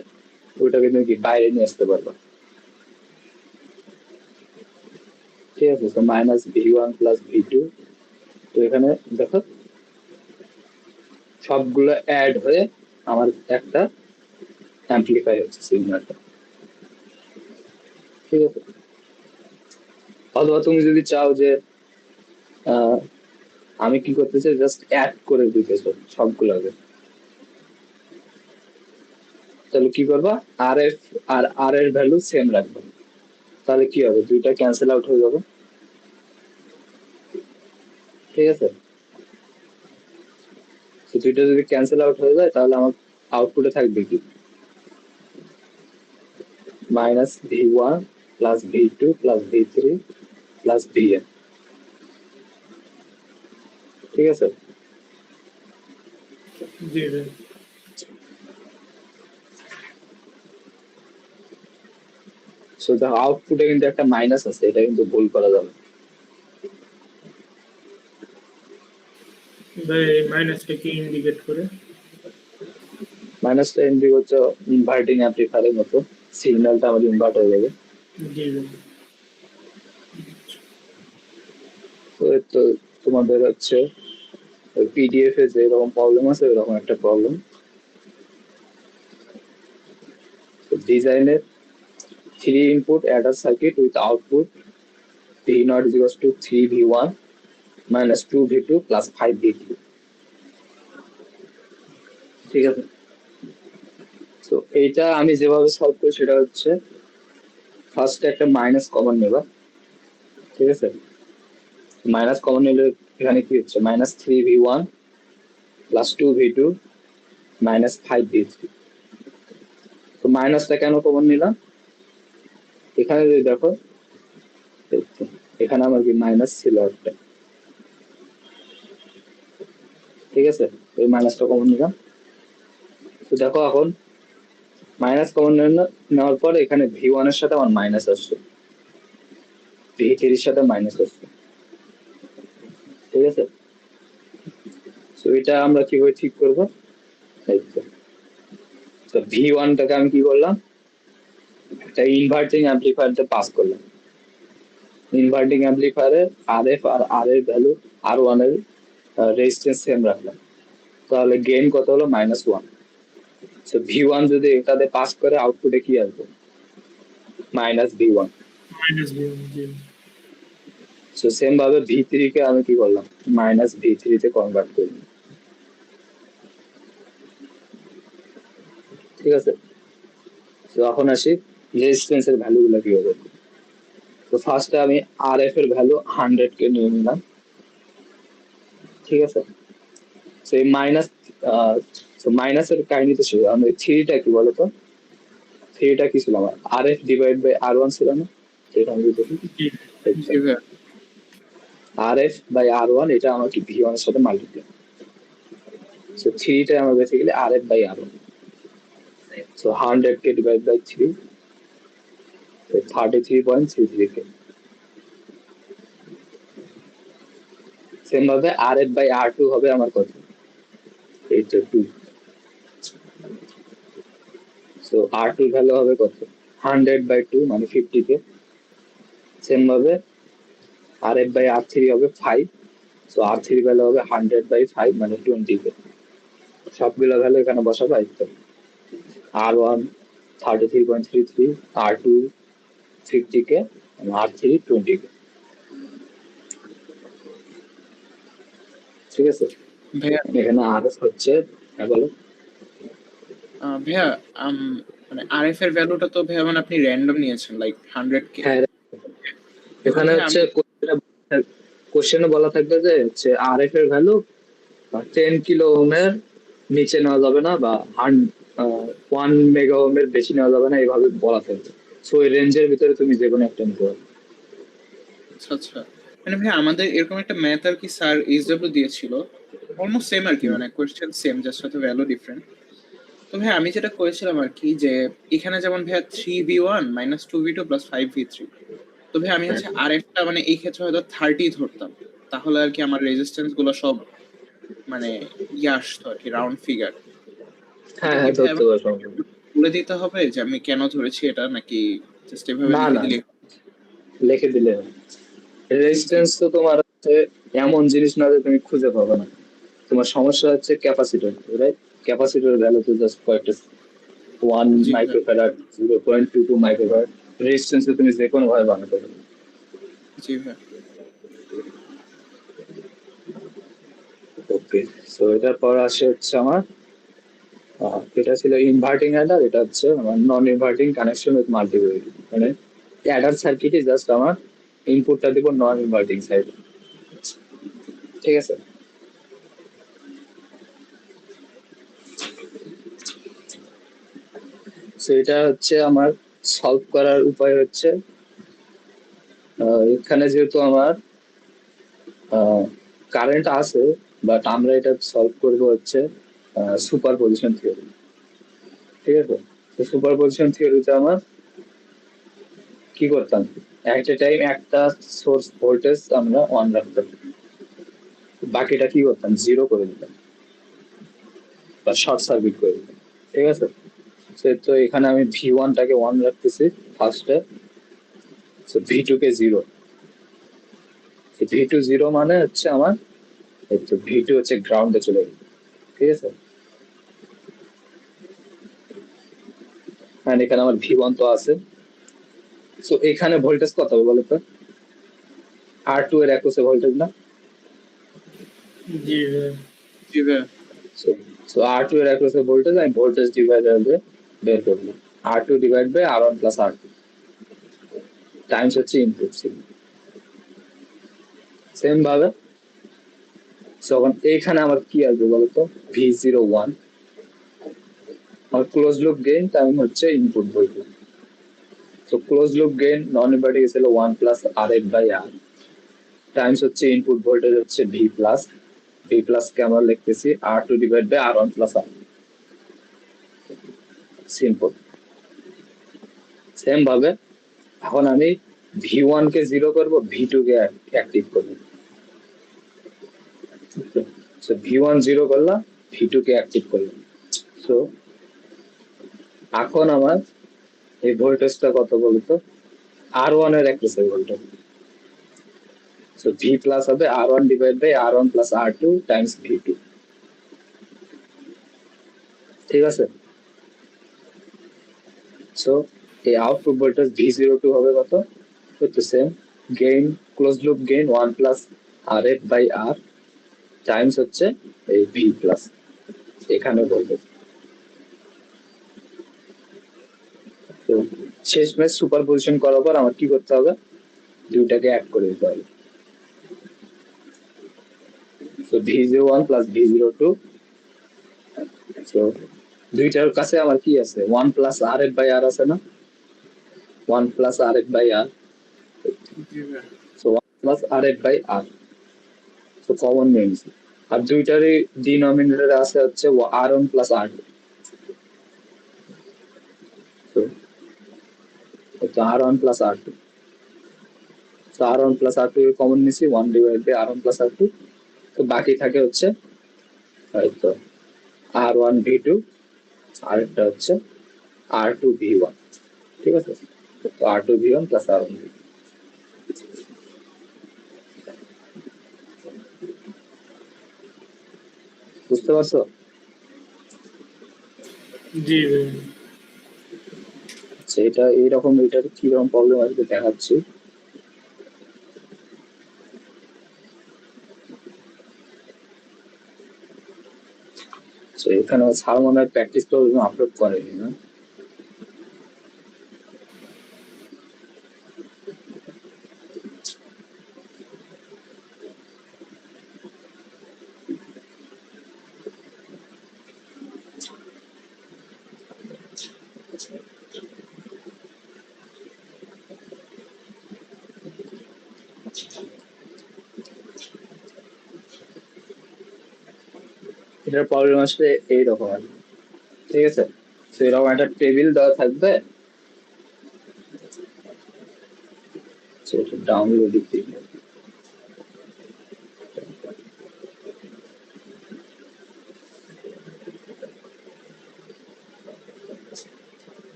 ওইটাকে তুমি কি বাইরে নিয়ে আসতে পারবা, ঠিক আছে? তো মাইনাস V1 প্লাস V2, তো এখানে দেখো সবগুলো অ্যাড হয়ে আমার একটা অ্যাম্পলিফাই হচ্ছে সিগন্যালটা, ঠিক আছে? অথবা তুমি যদি চাও যে আমি কি করতে চাই, জাস্ট অ্যাড করে দিতে চাই সবগুলোকে, তাহলে কি করবা? RF আর R এর ভ্যালু সেম রাখবে, তাহলে কি হবে? দুইটা ক্যান্সেল আউট হয়ে যাবে, ঠিক আছে? তো দুইটা যদি ক্যান্সেল আউট হয়ে যায় তাহলে আমার আউটপুটে থাকবে কি? Minus V1 plus V2 plus V3 plus Vn, ঠিক আছে? জি ভাই। সো দেখো আউটপুটে কিন্তু একটা মাইনাস আছে, এটা কিন্তু ভুল করা যাবে। ভাই মাইনাসটা কি ইন্ডিকেট করে? মাইনাসটা ইন্ডিক হচ্ছে ইনভার্টিং অ্যাম্পলিফায়ারের মতো, সিগন্যালটা আমার ইনভার্ট হয়ে যাবে। জি ভাই। তো এই তো তোমাদের হচ্ছে ওই পিডিএফ এ যে এরকম প্রবলেম আছে এরকম একটা প্রবলেম। ডিজাইনের 3 input adder circuit with output V0 is equals to 3V1 minus 2V2 plus 5V3, ঠিক আছে? তো এইটা আমি যেভাবে সলভ করি সেটা হচ্ছে ফার্স্টে একটা মাইনাস কমন নেবা, ঠিক আছে? মাইনাস কমন নিলে এখানে কি হচ্ছে? Minus 3V1 plus 2V2 minus 5V3। তো মাইনাসটা কেন কমন নিলাম? এখানে যদি দেখো এখানে আমার কি মাইনাস ছিল একটা, ঠিক আছে? ওই মাইনাসটা কমন নিলাম। তো দেখো এখন মাইনাস কমন নেওয়ার পরে এখানে V1 এর সাথে আমার মাইনাস আসছে, V3 এর সাথে মাইনাস আসছে, ঠিক আছে? তো এটা আমরা কিভাবে ঠিক করবো? এই তো ভি ওয়ানটাকে আমি কি করলাম, একটা ইনভার্টিং অ্যাম্পলিফায়ারতে পাস করলাম। ইনভার্টিং অ্যাম্পলিফায়ারে আর এফ আর আর এর ভ্যালু আর ওয়ান এর রেজিস্ট্যান্স সেম রাখলাম, তাহলে গেইন কত হলো -1। সো ভি ওয়ান যদি এটাতে পাস করে আউটপুটে কি আসবে, -V1। মাইনাস জি। সো সেম ভাবে ভি থ্রি কে আমি কি করলাম, -V3 তে কনভার্ট করলাম। ঠিক আছে, তো এখন আসি রেজিস্ট্যান্স এর ভ্যালু গুলো কি হবে। তো ফার্স্টে আমি আর এফ এর ভ্যালু 100 কে নিয়ে নিলাম। ঠিক আছে, সেই মাইনাস মাইনাসের কাহিনী তো ছিল, আমি থ্রিটা কি বলতো, থ্রিটা কি ছিল আমার R F divide by R one ছিল না, সেটা আমি দেখি জি জি ভাইয়া R F by R one, এটা আমার কি ভি ওয়ান এর সাথে মাল্টিপ্লাই। সো থ্রিটা আমার basically R F by R one. So 100 K divide by three, 33.33 K. Same ভাবে R F by R two হবে আমার কত, 82। সো আর টু ভ্যালু হবে কত, 100/2 মানে 50 কে। সেম ভাবে R F by R three হবে 5। সো আর থ্রি ভ্যালু হবে 100/5 মানে 20 কে। সবগুলো ভ্যালু এখানে বসাবো। আর ওয়ান 33.33, আর টু 50 কে, আর থ্রি 20 কে। ঠিক আছে, ভাইয়া এখানে আর এফ হচ্ছে, হ্যাঁ বলো। ভাইয়া মানে আর এফ এর ভ্যালুটা তো ভাইয়া মানে আপনি র্যান্ডম নিয়েছেন লাইক 100K। হ্যাঁ, এখন এখানে ভাইয়া হচ্ছে কোশ্চেনে বলা থাকবে যে হচ্ছে আর এফ এর ভ্যালু 10 কিলো ওহমের নিচে নেওয়া যাবে না, বা 1 মেগা ওহমের বেশি নেওয়া যাবে না, এইভাবে বলা থাকবে। সো এই রেঞ্জের ভিতরে তুমি যে কোনো একটা নিতে পারো। আচ্ছা আচ্ছা, মানে ভাই আমাদের এরকম একটা ম্যাথ আর কি স্যার এইচডব্লিউ দিয়েছিল, অলমোস্ট সেম আর কি, মানে কোয়েশ্চেন সেম, জাস্ট হয়তো ভ্যালু ডিফারেন্ট। তো ভাই আমি যেটা করেছিলাম আর কি, যে এখানে যেমন ভাইয়া 3V1 -2V2 +5V3, তো ভাই আমি হচ্ছে আর একটা মানে এই ক্ষেত্রে হয়তো 30 ধরতাম, তাহলে আর কি আমার রেজিস্ট্যান্স গুলো সব মানে ইয়ে আসতো আর কি, রাউন্ড ফিগার। হ্যাঁ এটা কি হ্যাঁ, ভাই ধরতে আমার পারো। বলে দিতে হবে যে আমি কেন ধরেছি এটা, নাকি জাস্ট এভাবে না লিখে না, দিলে? লিখে দিলে জি রেজিস্ট্যান্স তো তোমার হচ্ছে এমন জিনিস না যে তুমি খুঁজে পাবে না। তোমার সমস্যা হচ্ছে ক্যাপাসিটর, রাইট? ক্যাপাসিটর ভ্যালু তো জাস্ট কয়েকটা, 1 জি ভাই মাইক্রোফ্যারাড, 0.22 মাইক্রোফ্যারাড। রেজিস্ট্যান্স তুমি যে কোনো ভাবে বানাতে পারো। জি ভাই ওকে, সো এটার পর আসে হচ্ছে আমার এটা ছিল ইনভার্টিং অ্যাডার, এটা হচ্ছে আমার non inverting connection with multiply. মানে অ্যাডার সার্কিটে জাস্ট আমার ইনপুটটা দিব নন ইনভার্টিং সাইড। ঠিক আছে, সো এটা হচ্ছে আমার সলভ করার উপায় হচ্ছে, এখানে যেহেতু আমার কারেন্ট আছে, বাট আমরা এটা সলভ করব হচ্ছে সুপার পজিশন থিওরি। ঠিক আছে, তো সুপার পজিশন থিওরিতে আমার কি করতাম, এট এ টাইম একটা সোর্স ভোল্টেজ আমরা অন রাখতাম, বাকিটা কি করতাম, জিরো করে দিতাম বা শর্ট সার্কিট করে দিতাম। ঠিক আছে, তো এখানে আমি ভি ওয়ানটাকে ওয়ান রাখতেছি ফার্স্টে, ভি টু কে জিরো। ভি টু জিরো মানে হচ্ছে আমার ভি টু হচ্ছে গ্রাউন্ডে চলে গেল। ঠিক আছে, আর এখানে আমার ভি ওয়ান তো আছে। সো এখানে ভোল্টেজ কত হবে বলো তো, আর টু এর একশে ভোল্টেজ না। জি ভাই জি ভাই সো আর টু এর একশে ভোল্টেজ আমি ভোল্টেজ ডিভাইডার দিয়ে বের করবো, R two divide by R one plus R two times হচ্ছে ইনপুট সিগন্যাল। সেম ভাবে তখন এইখানে আমার কি আসবে বলতো, V01 আমার ক্লোজ লুপ গেইন টাইম হচ্ছে ইনপুট ভোল্টেজ। তো close loop gain non inverting ছিল 1 plus R F by R times হচ্ছে ইনপুট ভোল্টেজ হচ্ছে ভি প্লাস। ভি প্লাস কে আমরা লিখতেছি R two divide by R one plus R. Simple. Same ভাবে এখন আমি ভি ওয়ান কে জিরো করবো, ভি টু কে অ্যাক্টিভ করবো। ভি ওয়ান জিরো করলাম, ভি টু কে অ্যাক্টিভ করলাম। সো এখন আমার এই ভোল্টেজটা কত বলতো, R1 এর অ্যাক্রসের ভোল্টেজ। সো V প্লাস হবে R1 divide by R1 plus R2 Times V2। ঠিক আছে? সো এই আউটপুট ভোল্টেজ V02 হবে কত, তো same gain, close loop gain 1 plus RF by R times হচ্ছে এই V প্লাস এখানে ভোল্টেজ। তো শেষমেশ সুপারপজিশন করার পর আমার কি করতে হবে, দুইটাকে অ্যাড করে দিতে হবে। So V01 plus V02, so দুইটার কাছে আমার কি আছে, 1 প্লাস RF বাই R আছে না, 1 প্লাস RF বাই R, জি ভাই। So 1 plus RF by R, so common নিয়ে নিছি। আর দুইটারই ডিনোমিনেটরে আছে হচ্ছে R1 প্লাস R2, তো এটা R1 plus R2, so R1 plus R2 common নিছি, 1 divide by R1 plus R2, তো বাকি থাকে হচ্ছে হয়তো R1 V2 আর একটা হচ্ছে R2 V1। ঠিক আছে? তো R2 V1 plus R1 V2। বুঝতে পারছো? জি ভাই। আচ্ছা, এটা এইরকম, এটার কিরকম প্রবলেম আসবে দেখাচ্ছি। তো এখানে স্যার মনে হয় প্র্যাকটিস তো আপলোড করেনি না। এটার প্রবলেম আসলে এইরকম আর কি। ঠিক আছে? তো এরকম একটা টেবিল দেওয়া থাকবে, সেটা ডাউনলোড দিতে হবে।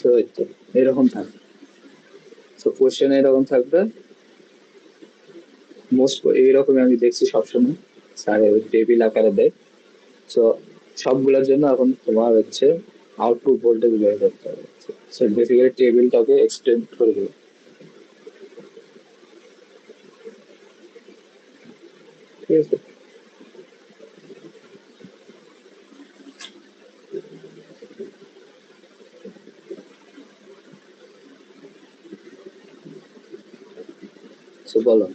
তো এই তো এরকম থাকবে। তো কোশ্চেন এরকম থাকবে, মোস্ট এইরকম আমি দেখছি সবসময় স্যার টেবিল আকারে দেয়। তো সবগুলোর জন্য এখন তোমার হচ্ছে আউটপুট ভোল্টেজ বের করতে হবে। সো বেসিক্যালি টেবিলটাকে এক্সটেন্ড করে দেবে। ঠিক আছে? সো বলো,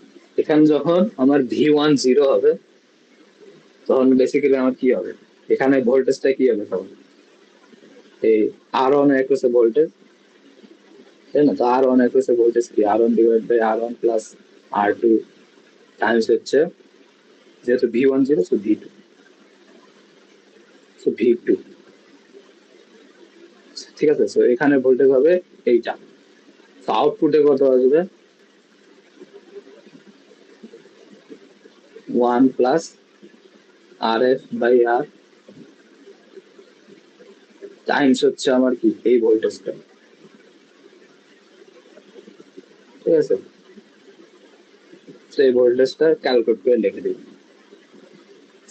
এখানে যখন আমার V1 0 হবে তখন বেসিক্যালি আমার কি হবে, এখানে ভোল্টেজটা কি হবে তখন, এই R1 এর ভোল্টেজ, তাই না? তো R1 এর ভোল্টেজ কি, R1 divide by R1 plus R2 Times হচ্ছে, যেহেতু V1 0 so V2, so V2। ঠিক আছে? সো এখানে ভোল্টেজ হবে এইটা। তো আউটপুটে কত আসবে, 1 plus RF by R times হচ্ছে আমার কি, এই ভোল্টেজটা। ঠিক আছে? তো এই ভোল্টেজটা ক্যালকুলেট করে লিখে দিই।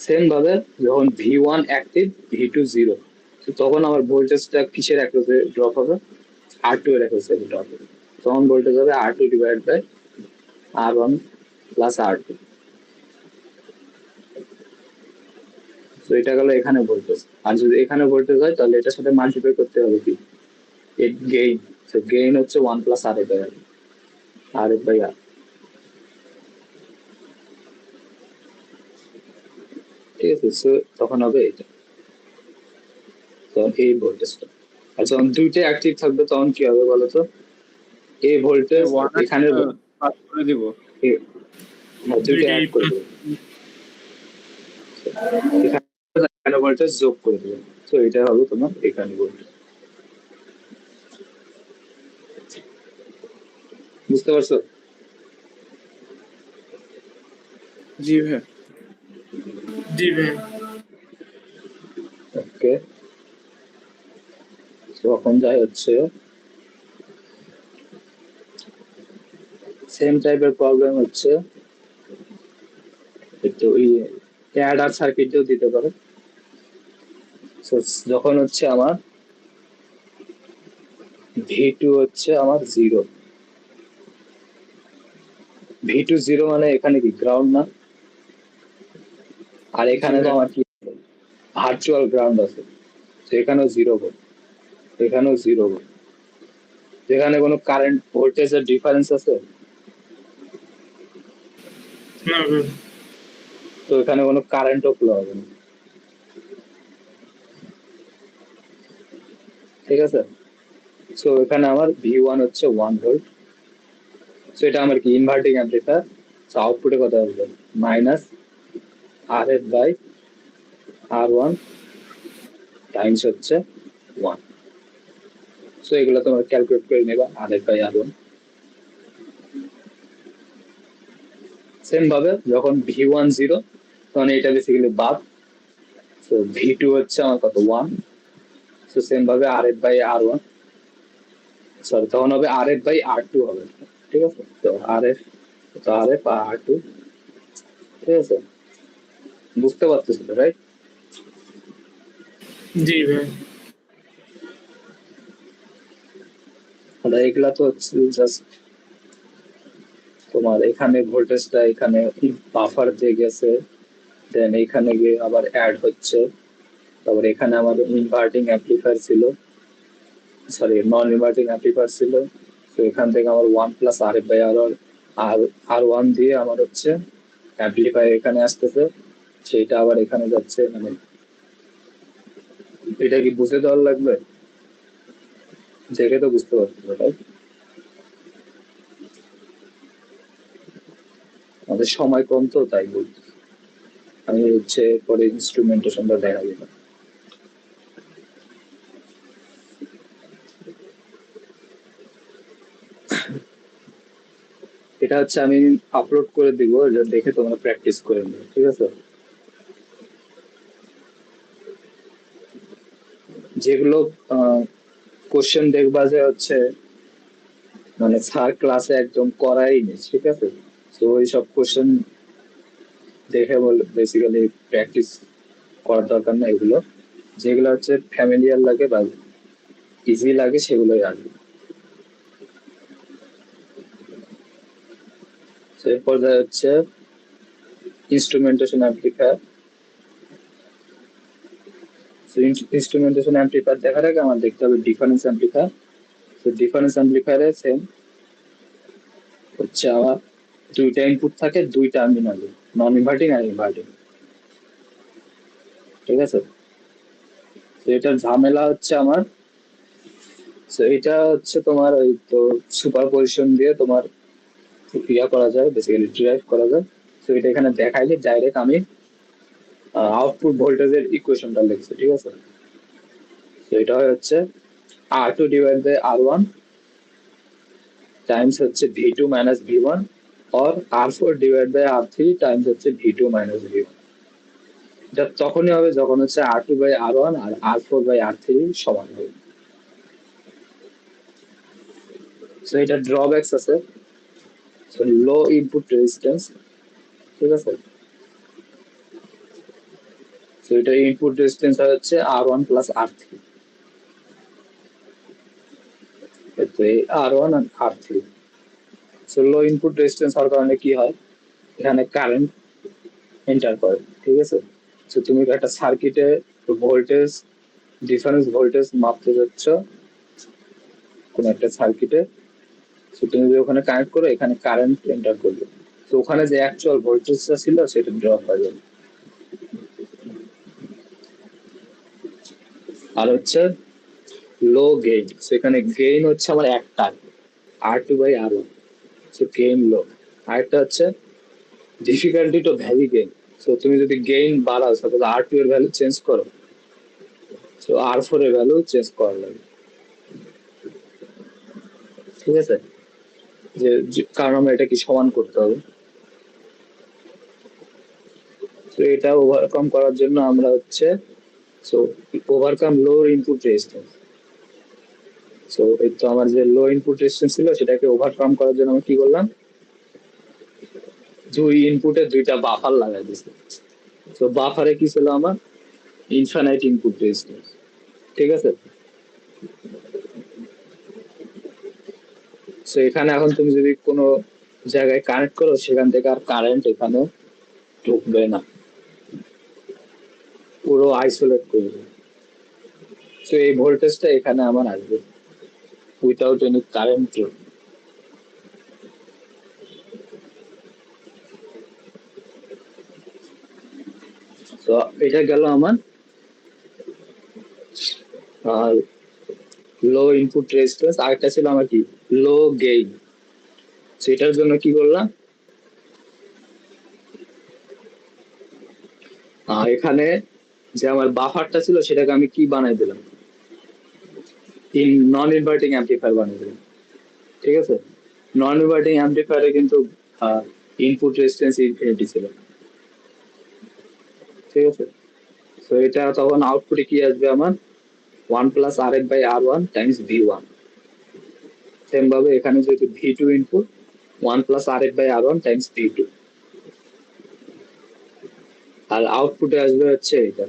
সেম ভাবে যখন V1 অ্যাক্টিভ V2 0, তো তখন আমার ভোল্টেজটা কিসের অ্যাক্রসে ড্রপ হবে, R2 এর অ্যাক্রসে ড্রপ হবে। তখন ভোল্টেজ হবে R2 divide by R1 plus R2। তো এটা গেল এখানে ভোল্টেজ। আর যদি এখানে ভোল্টেজ হয় তাহলে এটার সাথে মাল্টিপ্লাই করতে হবে কি, এর গেইন। তো গেইন হচ্ছে 1 plus RF by RF by R। ঠিক আছে? সো তখন হবে এটা, তখন এই ভোল্টেজটা। আর যখন দুইটা অ্যাক্টিভ থাকবে তখন কি হবে বলতো, এই ভোল্টেজ ওয়ান এখানে পাস করে দিব। দুইটা দুইটাই অ্যাড করে দেবো, এখানে ভোল্টেজ যোগ করে দেবো। তো এটা হবে তোমার এখানে ভোল্টেজ। বুঝতে পারছো? জি ভাই। জি ভাই। ওকে, তখন যাই হচ্ছে সেম টাইপের প্রবলেম হচ্ছে একটু অ্যাড আর সার্কিট দিয়েও দিতে পারো। So, যখন হচ্ছে আমার V2 হচ্ছে আমার 0, V2 0 মানে এখানে কি গ্রাউন্ড না, আর এখানে তো আমার কি ভার্চুয়াল গ্রাউন্ড আছে, তো এখানেও 0 ভোল্ট, এখানেও 0 ভোল্ট, এখানে কোনো কারেন্ট ভোল্টেজের ডিফারেন্স আছে? না ভাই। তো এখানে কোনো কারেন্টও ফ্লো হবে না, ঠিক আছে? সো এখানে আমার V1 হচ্ছে 1 ভোল্ট। সো এটা আমার কি ইনভার্টিং অ্যাম্পলিফায়ার। সো আউটপুটে কত আসবে? Minus RF by R1 times হচ্ছে 1। সো এগুলো তোমরা ক্যালকুলেট করে নেবা, RF বাই R1। সেম ভাবে যখন V1 0, তখন এটা বেসিক্যালি বাদ। সো V2 হচ্ছে আমার কত? 1। সো সেম ভাবে RF বাই R1, সরি তখন হবে RF বাই R2 হবে, ঠিক আছে? তো RF আর R2, ঠিক আছে? বুঝতে পারতেছো তো, রাইট? জি ভাই। তাহলে এগুলা তো হচ্ছে জাস্ট তোমার এখানে ভোল্টেজটা এখানে বাফার দিয়ে গেছে, দেন এখানে গিয়ে আবার অ্যাড হচ্ছে, তারপর এখানে আমাদের ইনভার্টিং অ্যাম্পলিফায়ার ছিল, সরি নন ইনভার্টিং অ্যাম্পলিফায়ার ছিল। তো এখান থেকে আমার 1 প্লাস RF বাই R1 দিয়ে আমার হচ্ছে অ্যাম্পলিফায়ার এখানে আসতেছে, সেটা আবার এখানে যাচ্ছে। মানে এটা কি বুঝে দেওয়ার লাগবে? দেখে তো বুঝতে পারছো, তাই? আমাদের সময় কম তো তাই বলছি। আমি হচ্ছে পরে ইনস্ট্রুমেন্টেশনটা দেখাবো। এটা হচ্ছে আমি আপলোড করে দিব, এটা দেখে তোমরা প্র্যাকটিস করে নেবে, ঠিক আছে? যেগুলো কোশ্চেন দেখবা যে হচ্ছে মানে স্যার ক্লাসে একদম করাইনি, ঠিক আছে? তো ওই সব কোশ্চেন দেখে বলে বেসিক্যালি প্র্যাকটিস করার দরকার না। এগুলো যেগুলো হচ্ছে ফ্যামিলিয়ার লাগে বা ইজি লাগে সেগুলোই আসবে। তো এর পর্যায়ে হচ্ছে ইনস্ট্রুমেন্টেশন অ্যাম্পলিফায়ার। ইনস্ট্রুমেন্টেশন অ্যাম্পলিফায়ার দেখার আগে আমার দেখতে হবে ডিফারেন্স অ্যাম্পলিফায়ার। তো ডিফারেন্স অ্যাম্পলিফায়ারে সেম হচ্ছে আমার দুইটা ইনপুট থাকে, দুই টার্মিনালে, নন ইনভার্টিং আর ইনভার্টিং, ঠিক আছে? তো এটার ঝামেলা হচ্ছে আমার, তো এটা হচ্ছে তোমার ওই তো সুপার পজিশন দিয়ে তোমার ইয়া করা যায়, বেসিক্যালি ডিরাইভ করা যায়। তো এটা এখানে দেখাইলে ডাইরেক্ট আমি আউটপুট ভোল্টেজের ইকুয়েশনটা লিখছি, ঠিক আছে? তো এটা হচ্ছে R2 divide by R1 times হচ্ছে V2 minus V1, or R4 divide by R3 times হচ্ছে V2 মাইনাস V1। এটা তখনই হবে যখন হচ্ছে R2 by R1 R R4 by R3 সমান হবে। তো এটা ড্রব্যাকস আছে, লো ইনপুট রেজিস্ট্যান্স, ঠিক আছে? তো এটা ইনপুট রেজিস্ট্যান্স হচ্ছে R1 প্লাস R3, তো এই R1 আর R3। সো লো ইনপুট রেজিস্ট্যান্স হওয়ার কারণে কি হয়, এখানে কারেন্ট এন্টার করে, ঠিক আছে? তো তুমি একটা সার্কিটে ভোল্টেজ ডিফারেন্স ভোল্টেজ মাপতে যাচ্ছ কোন একটা সার্কিটে, তো তুমি যদি ওখানে কানেক্ট করো, এখানে কারেন্ট এন্টার করবে, তো ওখানে যে অ্যাকচুয়াল ভোল্টেজটা ছিল সেটা ড্রপ হয়ে যাবে। আর হচ্ছে লো গেইন, সেখানে গেইন হচ্ছে আমার একটা R2 by R1। So gain low. আরেকটা হচ্ছে difficulty to vary gain. So তুমি যদি গেইন বাড়াও, সাপোজ R2 এর ভ্যালু চেঞ্জ করো, সো R4 এর ভ্যালু চেঞ্জ করা লাগে। ঠিক আছে, কারণ আমরা এটা কি সমান করতে হবে। তো এটা ওভারকাম করার জন্য আমরা হচ্ছে সো ওভারকাম লো ইনপুট রেজিস্ট্যান্স। সো এই তো আমার যে লো ইনপুট রেজিস্ট্যান্স ছিল সেটাকে ওভারকাম করার জন্য আমরা কি করলাম, দুই ইনপুটে দুইটা বাফার লাগাই দিয়েছি। তো বাফারে কি ছিল আমার ইনফাইনাইট ইনপুট রেজিস্ট্যান্স। ঠিক আছে, তো এখানে এখন তুমি যদি কোনো জায়গায় কানেক্ট করো, সেখান থেকে আর কারেন্ট এখানে ঢুকবে না, পুরো আইসোলেট করবে। তো এই ভোল্টেজটা এখানে আমার আসবে উইথাউট এনি কারেন্ট। তো এটা গেল আমার লো ইনপুট রেজিস্ট্যান্স। আরেকটা ছিল আমার কি লো গেইন। সেটার জন্য কি করলাম, এখানে যে আমার বাফারটা ছিল সেটাকে আমি কি বানাই দিলাম, নন ইনভার্টিং অ্যাম্পলিফায়ার বানিয়ে দিলাম। ঠিক আছে, নন ইনভার্টিং অ্যাম্পলিফায়ারে কিন্তু ইনপুট রেজিস্ট্যান্স ইনফিনিটি ছিল। ঠিক আছে, তো এটা তখন আউটপুটে কি আসবে আমার 1+RF/R1 টাইমস V1। সেম ভাবে এখানে যেহেতু V2 input, 1+RF/R1 Times V2, আর আউটপুটে আসবে হচ্ছে এটা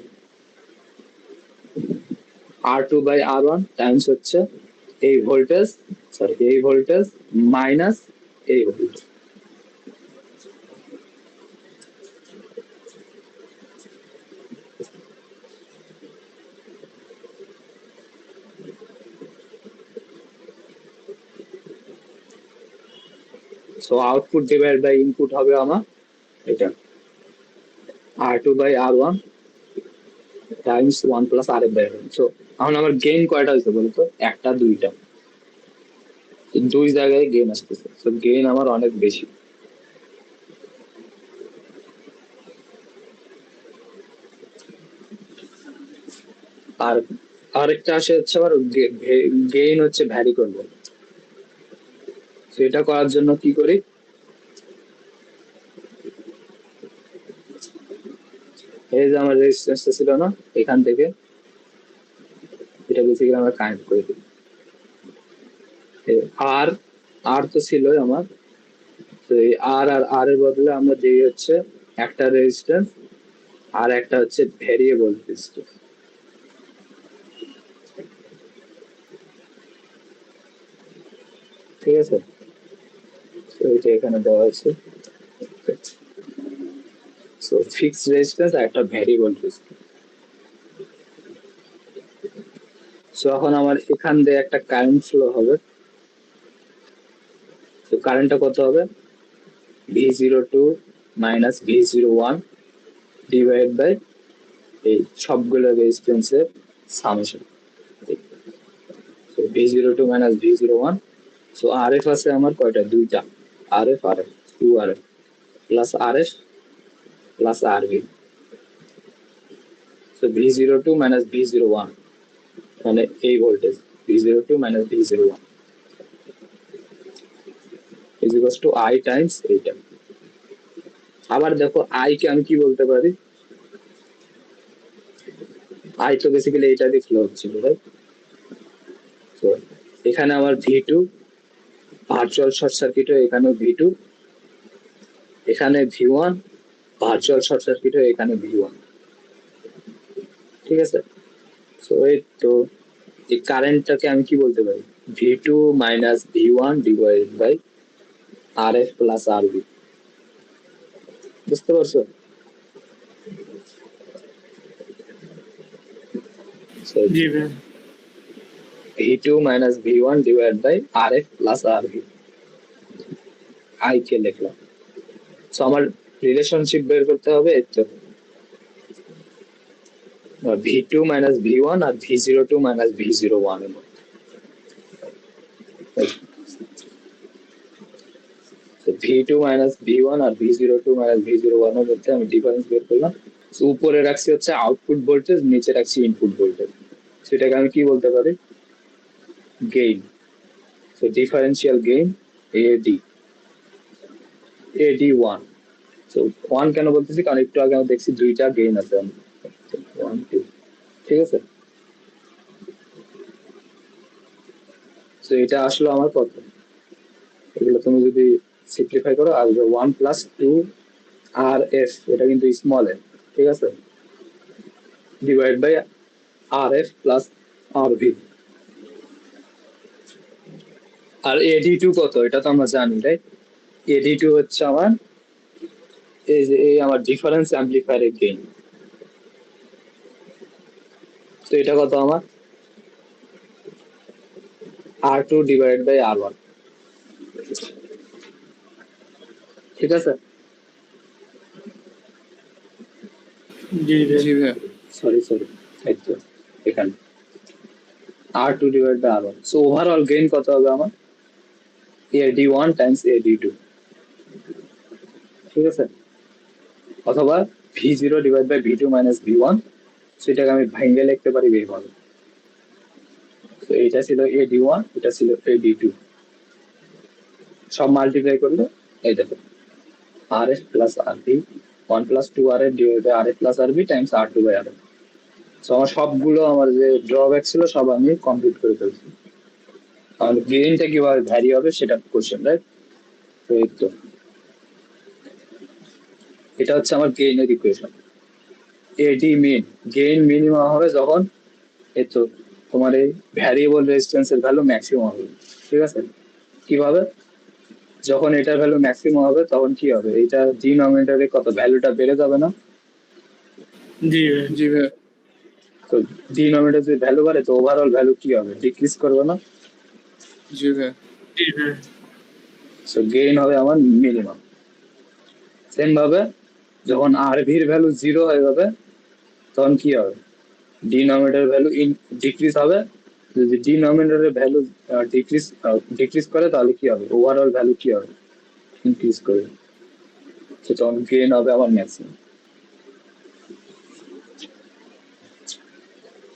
R2/R1 টাইমস হচ্ছে এই ভোল্টেজ, এই ভোল্টেজ মাইনাস এই voltage. So output divide by input হবে আমার এটা R2/R1 টাইমস 1+RF/R1। সো এখন আমার গেইন কয়টা হয়েছে বলতো, একটা দুইটা, দুই জায়গায় গেইন আসতেছে। সো গেইন আমার অনেক বেশি। আর আরেকটা আসে হচ্ছে আবার গেইন হচ্ছে ভ্যারি করবে। সেটা করার জন্য কি করি, এই যে আমার রেজিস্ট্যান্সটা ছিল না, এখান থেকে এটা বেসিক্যালি আমরা কানেক্ট করে দিই। আর আর তো ছিল আমার, তো এই আর আর আর এর বদলে আমরা দিই হচ্ছে একটা রেজিস্ট্যান্স আর একটা হচ্ছে ভেরিয়েবল রেজিস্ট্যান্স। ঠিক আছে, তো এটা এখানে দেওয়া আছে। সো ফিক্সড রেজিস্ট্যান্স আর একটা ভেরিয়েবল রেজিস্ট্যান্স। সো এখন আমার এখান দিয়ে একটা কারেন্ট ফ্লো হবে। তো কারেন্টটা কত হবে, V02 minus V01 divide by এই সবগুলো রেজিস্ট্যান্সের summation. V02 minus V01। So RF আছে আমার কয়টা, দুইটা, RF RF 2RF plus RF plus RV। So V02 minus V01 মানে এই voltage V02 minus V01 is equals two I Times এইটা। আবার দেখো I কে আমি কি বলতে পারি, I তো বেসিক্যালি এইটা দিয়ে ফ্লো হচ্ছিল, রাইট? তো এখানে আমার V2 ভার্চুয়াল শর্ট সার্কিট হয়ে এখানে V2, এখানে V1 ভার্চুয়াল শর্ট সার্কিট হয়ে এখানে V1। ঠিক আছে, সো এই তো এই কারেন্টটাকে আমি কি বলতে পারি, V2 minus V1 divide by RF plus RV। বুঝতে পারছো? জি ভাই। V2 minus V1 divide by RF plus RV I কে লিখলাম। সো আমার রিলেশনশিপ বের করতে হবে এই তো V2 মাইনাস V1 আর V02 মাইনাস V01 এর মধ্যে। V2 মাইনাস V1 আর V02 মাইনাস V01 এর মধ্যে আমি ডিফারেন্স বের করলাম। So, উপরে রাখছি হচ্ছে আউটপুট ভোল্টেজ, নিচে রাখছি ইনপুট ভোল্টেজ। সেটাকে আমি কি বলতে পারি? Gain. So differential gain AD1। So 1 কেন বলতেছি? কারণ একটু আগে আমি দেখছি দুইটা গেইন আছে। 1 2, ঠিক আছে। সো এটা আসলে আমার কত? এগুলো তুমি যদি সিম্পলিফাই করো আসবে 1 প্লাস 2 আর এফ, এটা কিন্তু স্মল এফ, ঠিক আছে, divide by R F plus R V. আর AD2 কত? এটা তো আমরা জানি, রাইট? AD2 হচ্ছে আমার এই যে এই আমার ডিফারেন্স অ্যাম্পলিফায়ারের গেইন। তো এটা কত আমার? R2 ডিভাইড বাই R1, ঠিক আছে। জি ভাইয়া। জি ভাইয়া। সরি এই তো এখানে R2 divide by R1। So overall gain কত হবে আমার? AD1 টাইমস AD2, ঠিক আছে। অথবা V0 divide by V2 minus V1, সেটাকে আমি ভাঙে লিখতে পারি এইভাবে। তো এটা ছিল AD1, এটা ছিল AD2, সব মাল্টিপ্লাই করলে এই দেখো RS plus RB 1 plus 2RF divide by RF plus RB times R2 by RF। So আমার সবগুলো আমার যে ড্রব্যাক ছিল সব আমি কমপ্লিট করে ফেলছি। তাহলে গেইনটা কিভাবে ভ্যারি হবে সেটা কোশ্চেন, রাইট? তো এই তো এটা হচ্ছে আমার গেইনের ইকুয়েশন। এডি মিন, গেইন মিনিমাম হবে যখন এই তো তোমার এই ভ্যারিয়েবল রেজিস্ট্যান্সের ভ্যালু ম্যাক্সিমাম হবে, ঠিক আছে। কিভাবে? যখন এটার ভ্যালু ম্যাক্সিমাম হবে তখন কি হবে? এটা ডিনোমিনেটরে কত ভ্যালুটা বেড়ে যাবে না? জি ভাইয়া। জি ভাইয়া। তো ডিনোমিনেটর যদি ভ্যালু বাড়ে তো ওভারঅল ভ্যালু কি হবে? ডিক্রিজ করবে না? জি ভাইয়া। জি ভাইয়া। সো গেইন হবে আমার মিনিমাম। সেম ভাবে যখন আরভির ভ্যালু 0 হয়ে যাবে তখন কি হবে? ডিনোমিনেটর ভ্যালু ডিক্রিজ হবে। যদি ডিনোমিনেটরের ভ্যালু ডিক্রিজ করে তাহলে কি হবে? ওভারঅল ভ্যালু কি হবে? ইনক্রিজ করবে। তো তখন গেইন হবে আমার ম্যাক্সিমাম,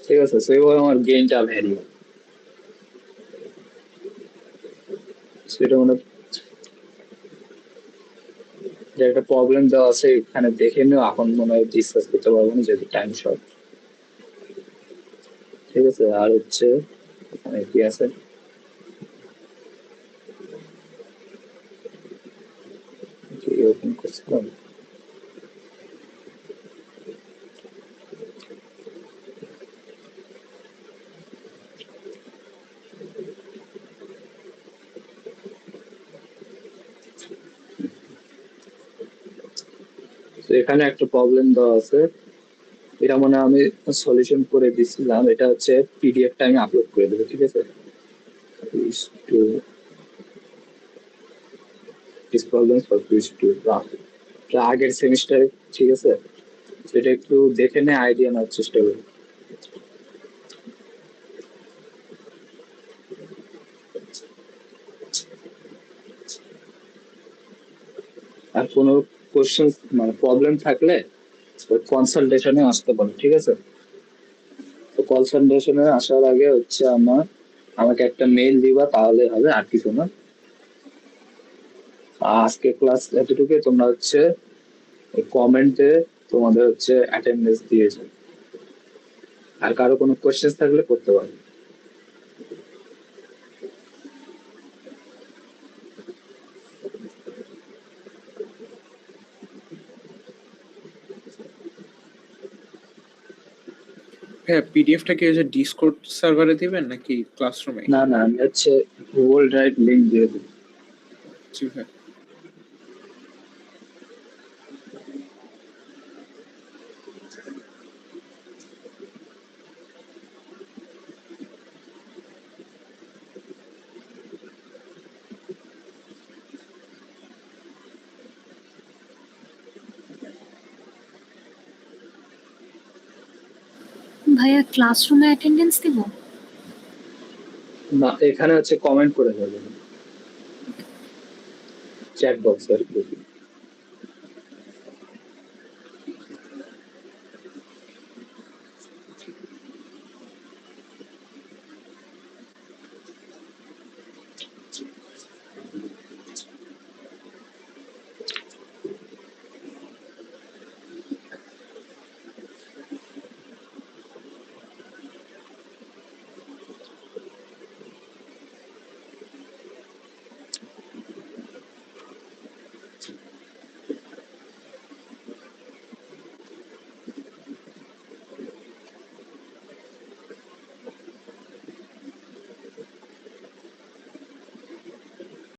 ঠিক আছে। সেইভাবে আমার গেইনটা ভ্যারি হবে। সেটা মানে যে একটা প্রবলেম দেওয়া আছে এখানে দেখে নিও, এখন মনে হয় ডিসকাস করতে পারবো না যেহেতু টাইম শর্ট, ঠিক আছে। আর হচ্ছে এখানে কি আছে? ওপেন করছিলাম। তো এখানে একটা প্রবলেম দেওয়া আছে, এটা মনে হয় আমি সলিউশন করে দিছিলাম। এটা হচ্ছে পিডিএফটা আমি আপলোড করে দেবো, ঠিক আছে। These problems for quiz 2 আগের সেমিস্টারে, ঠিক আছে। সেটা একটু দেখে নে, আইডিয়া নেওয়ার চেষ্টা করি। আর কোনো কোশ্চেন মানে প্রবলেম থাকলে কনসালটেশনে আসতে পারো, ঠিক আছে। তো কনসালটেশনে আসার আগে হচ্ছে আমাকে একটা মেইল দিবা, তাহলে হবে, আর কিছু না। আজকে ক্লাস এতটুকু। তোমরা হচ্ছে কমেন্টে তোমাদের হচ্ছে অ্যাটেন্ডেন্স দিয়েছে, আর কারো কোনো কোশ্চেন থাকলে করতে পারো। হ্যাঁ, পিডিএফটা কি ওই যে ডিসকর্ড সার্ভারে দিবেন নাকি ক্লাসরুমে? না না, আমি হচ্ছে গুগল ড্রাইভ লিঙ্ক দিয়ে দেবো। জি ভাই। ভাইয়া ক্লাসরুমে অ্যাটেন্ডেন্স দিব? না, এখানে হচ্ছে কমেন্ট করে দেবে। চ্যাট বক্স আর কি।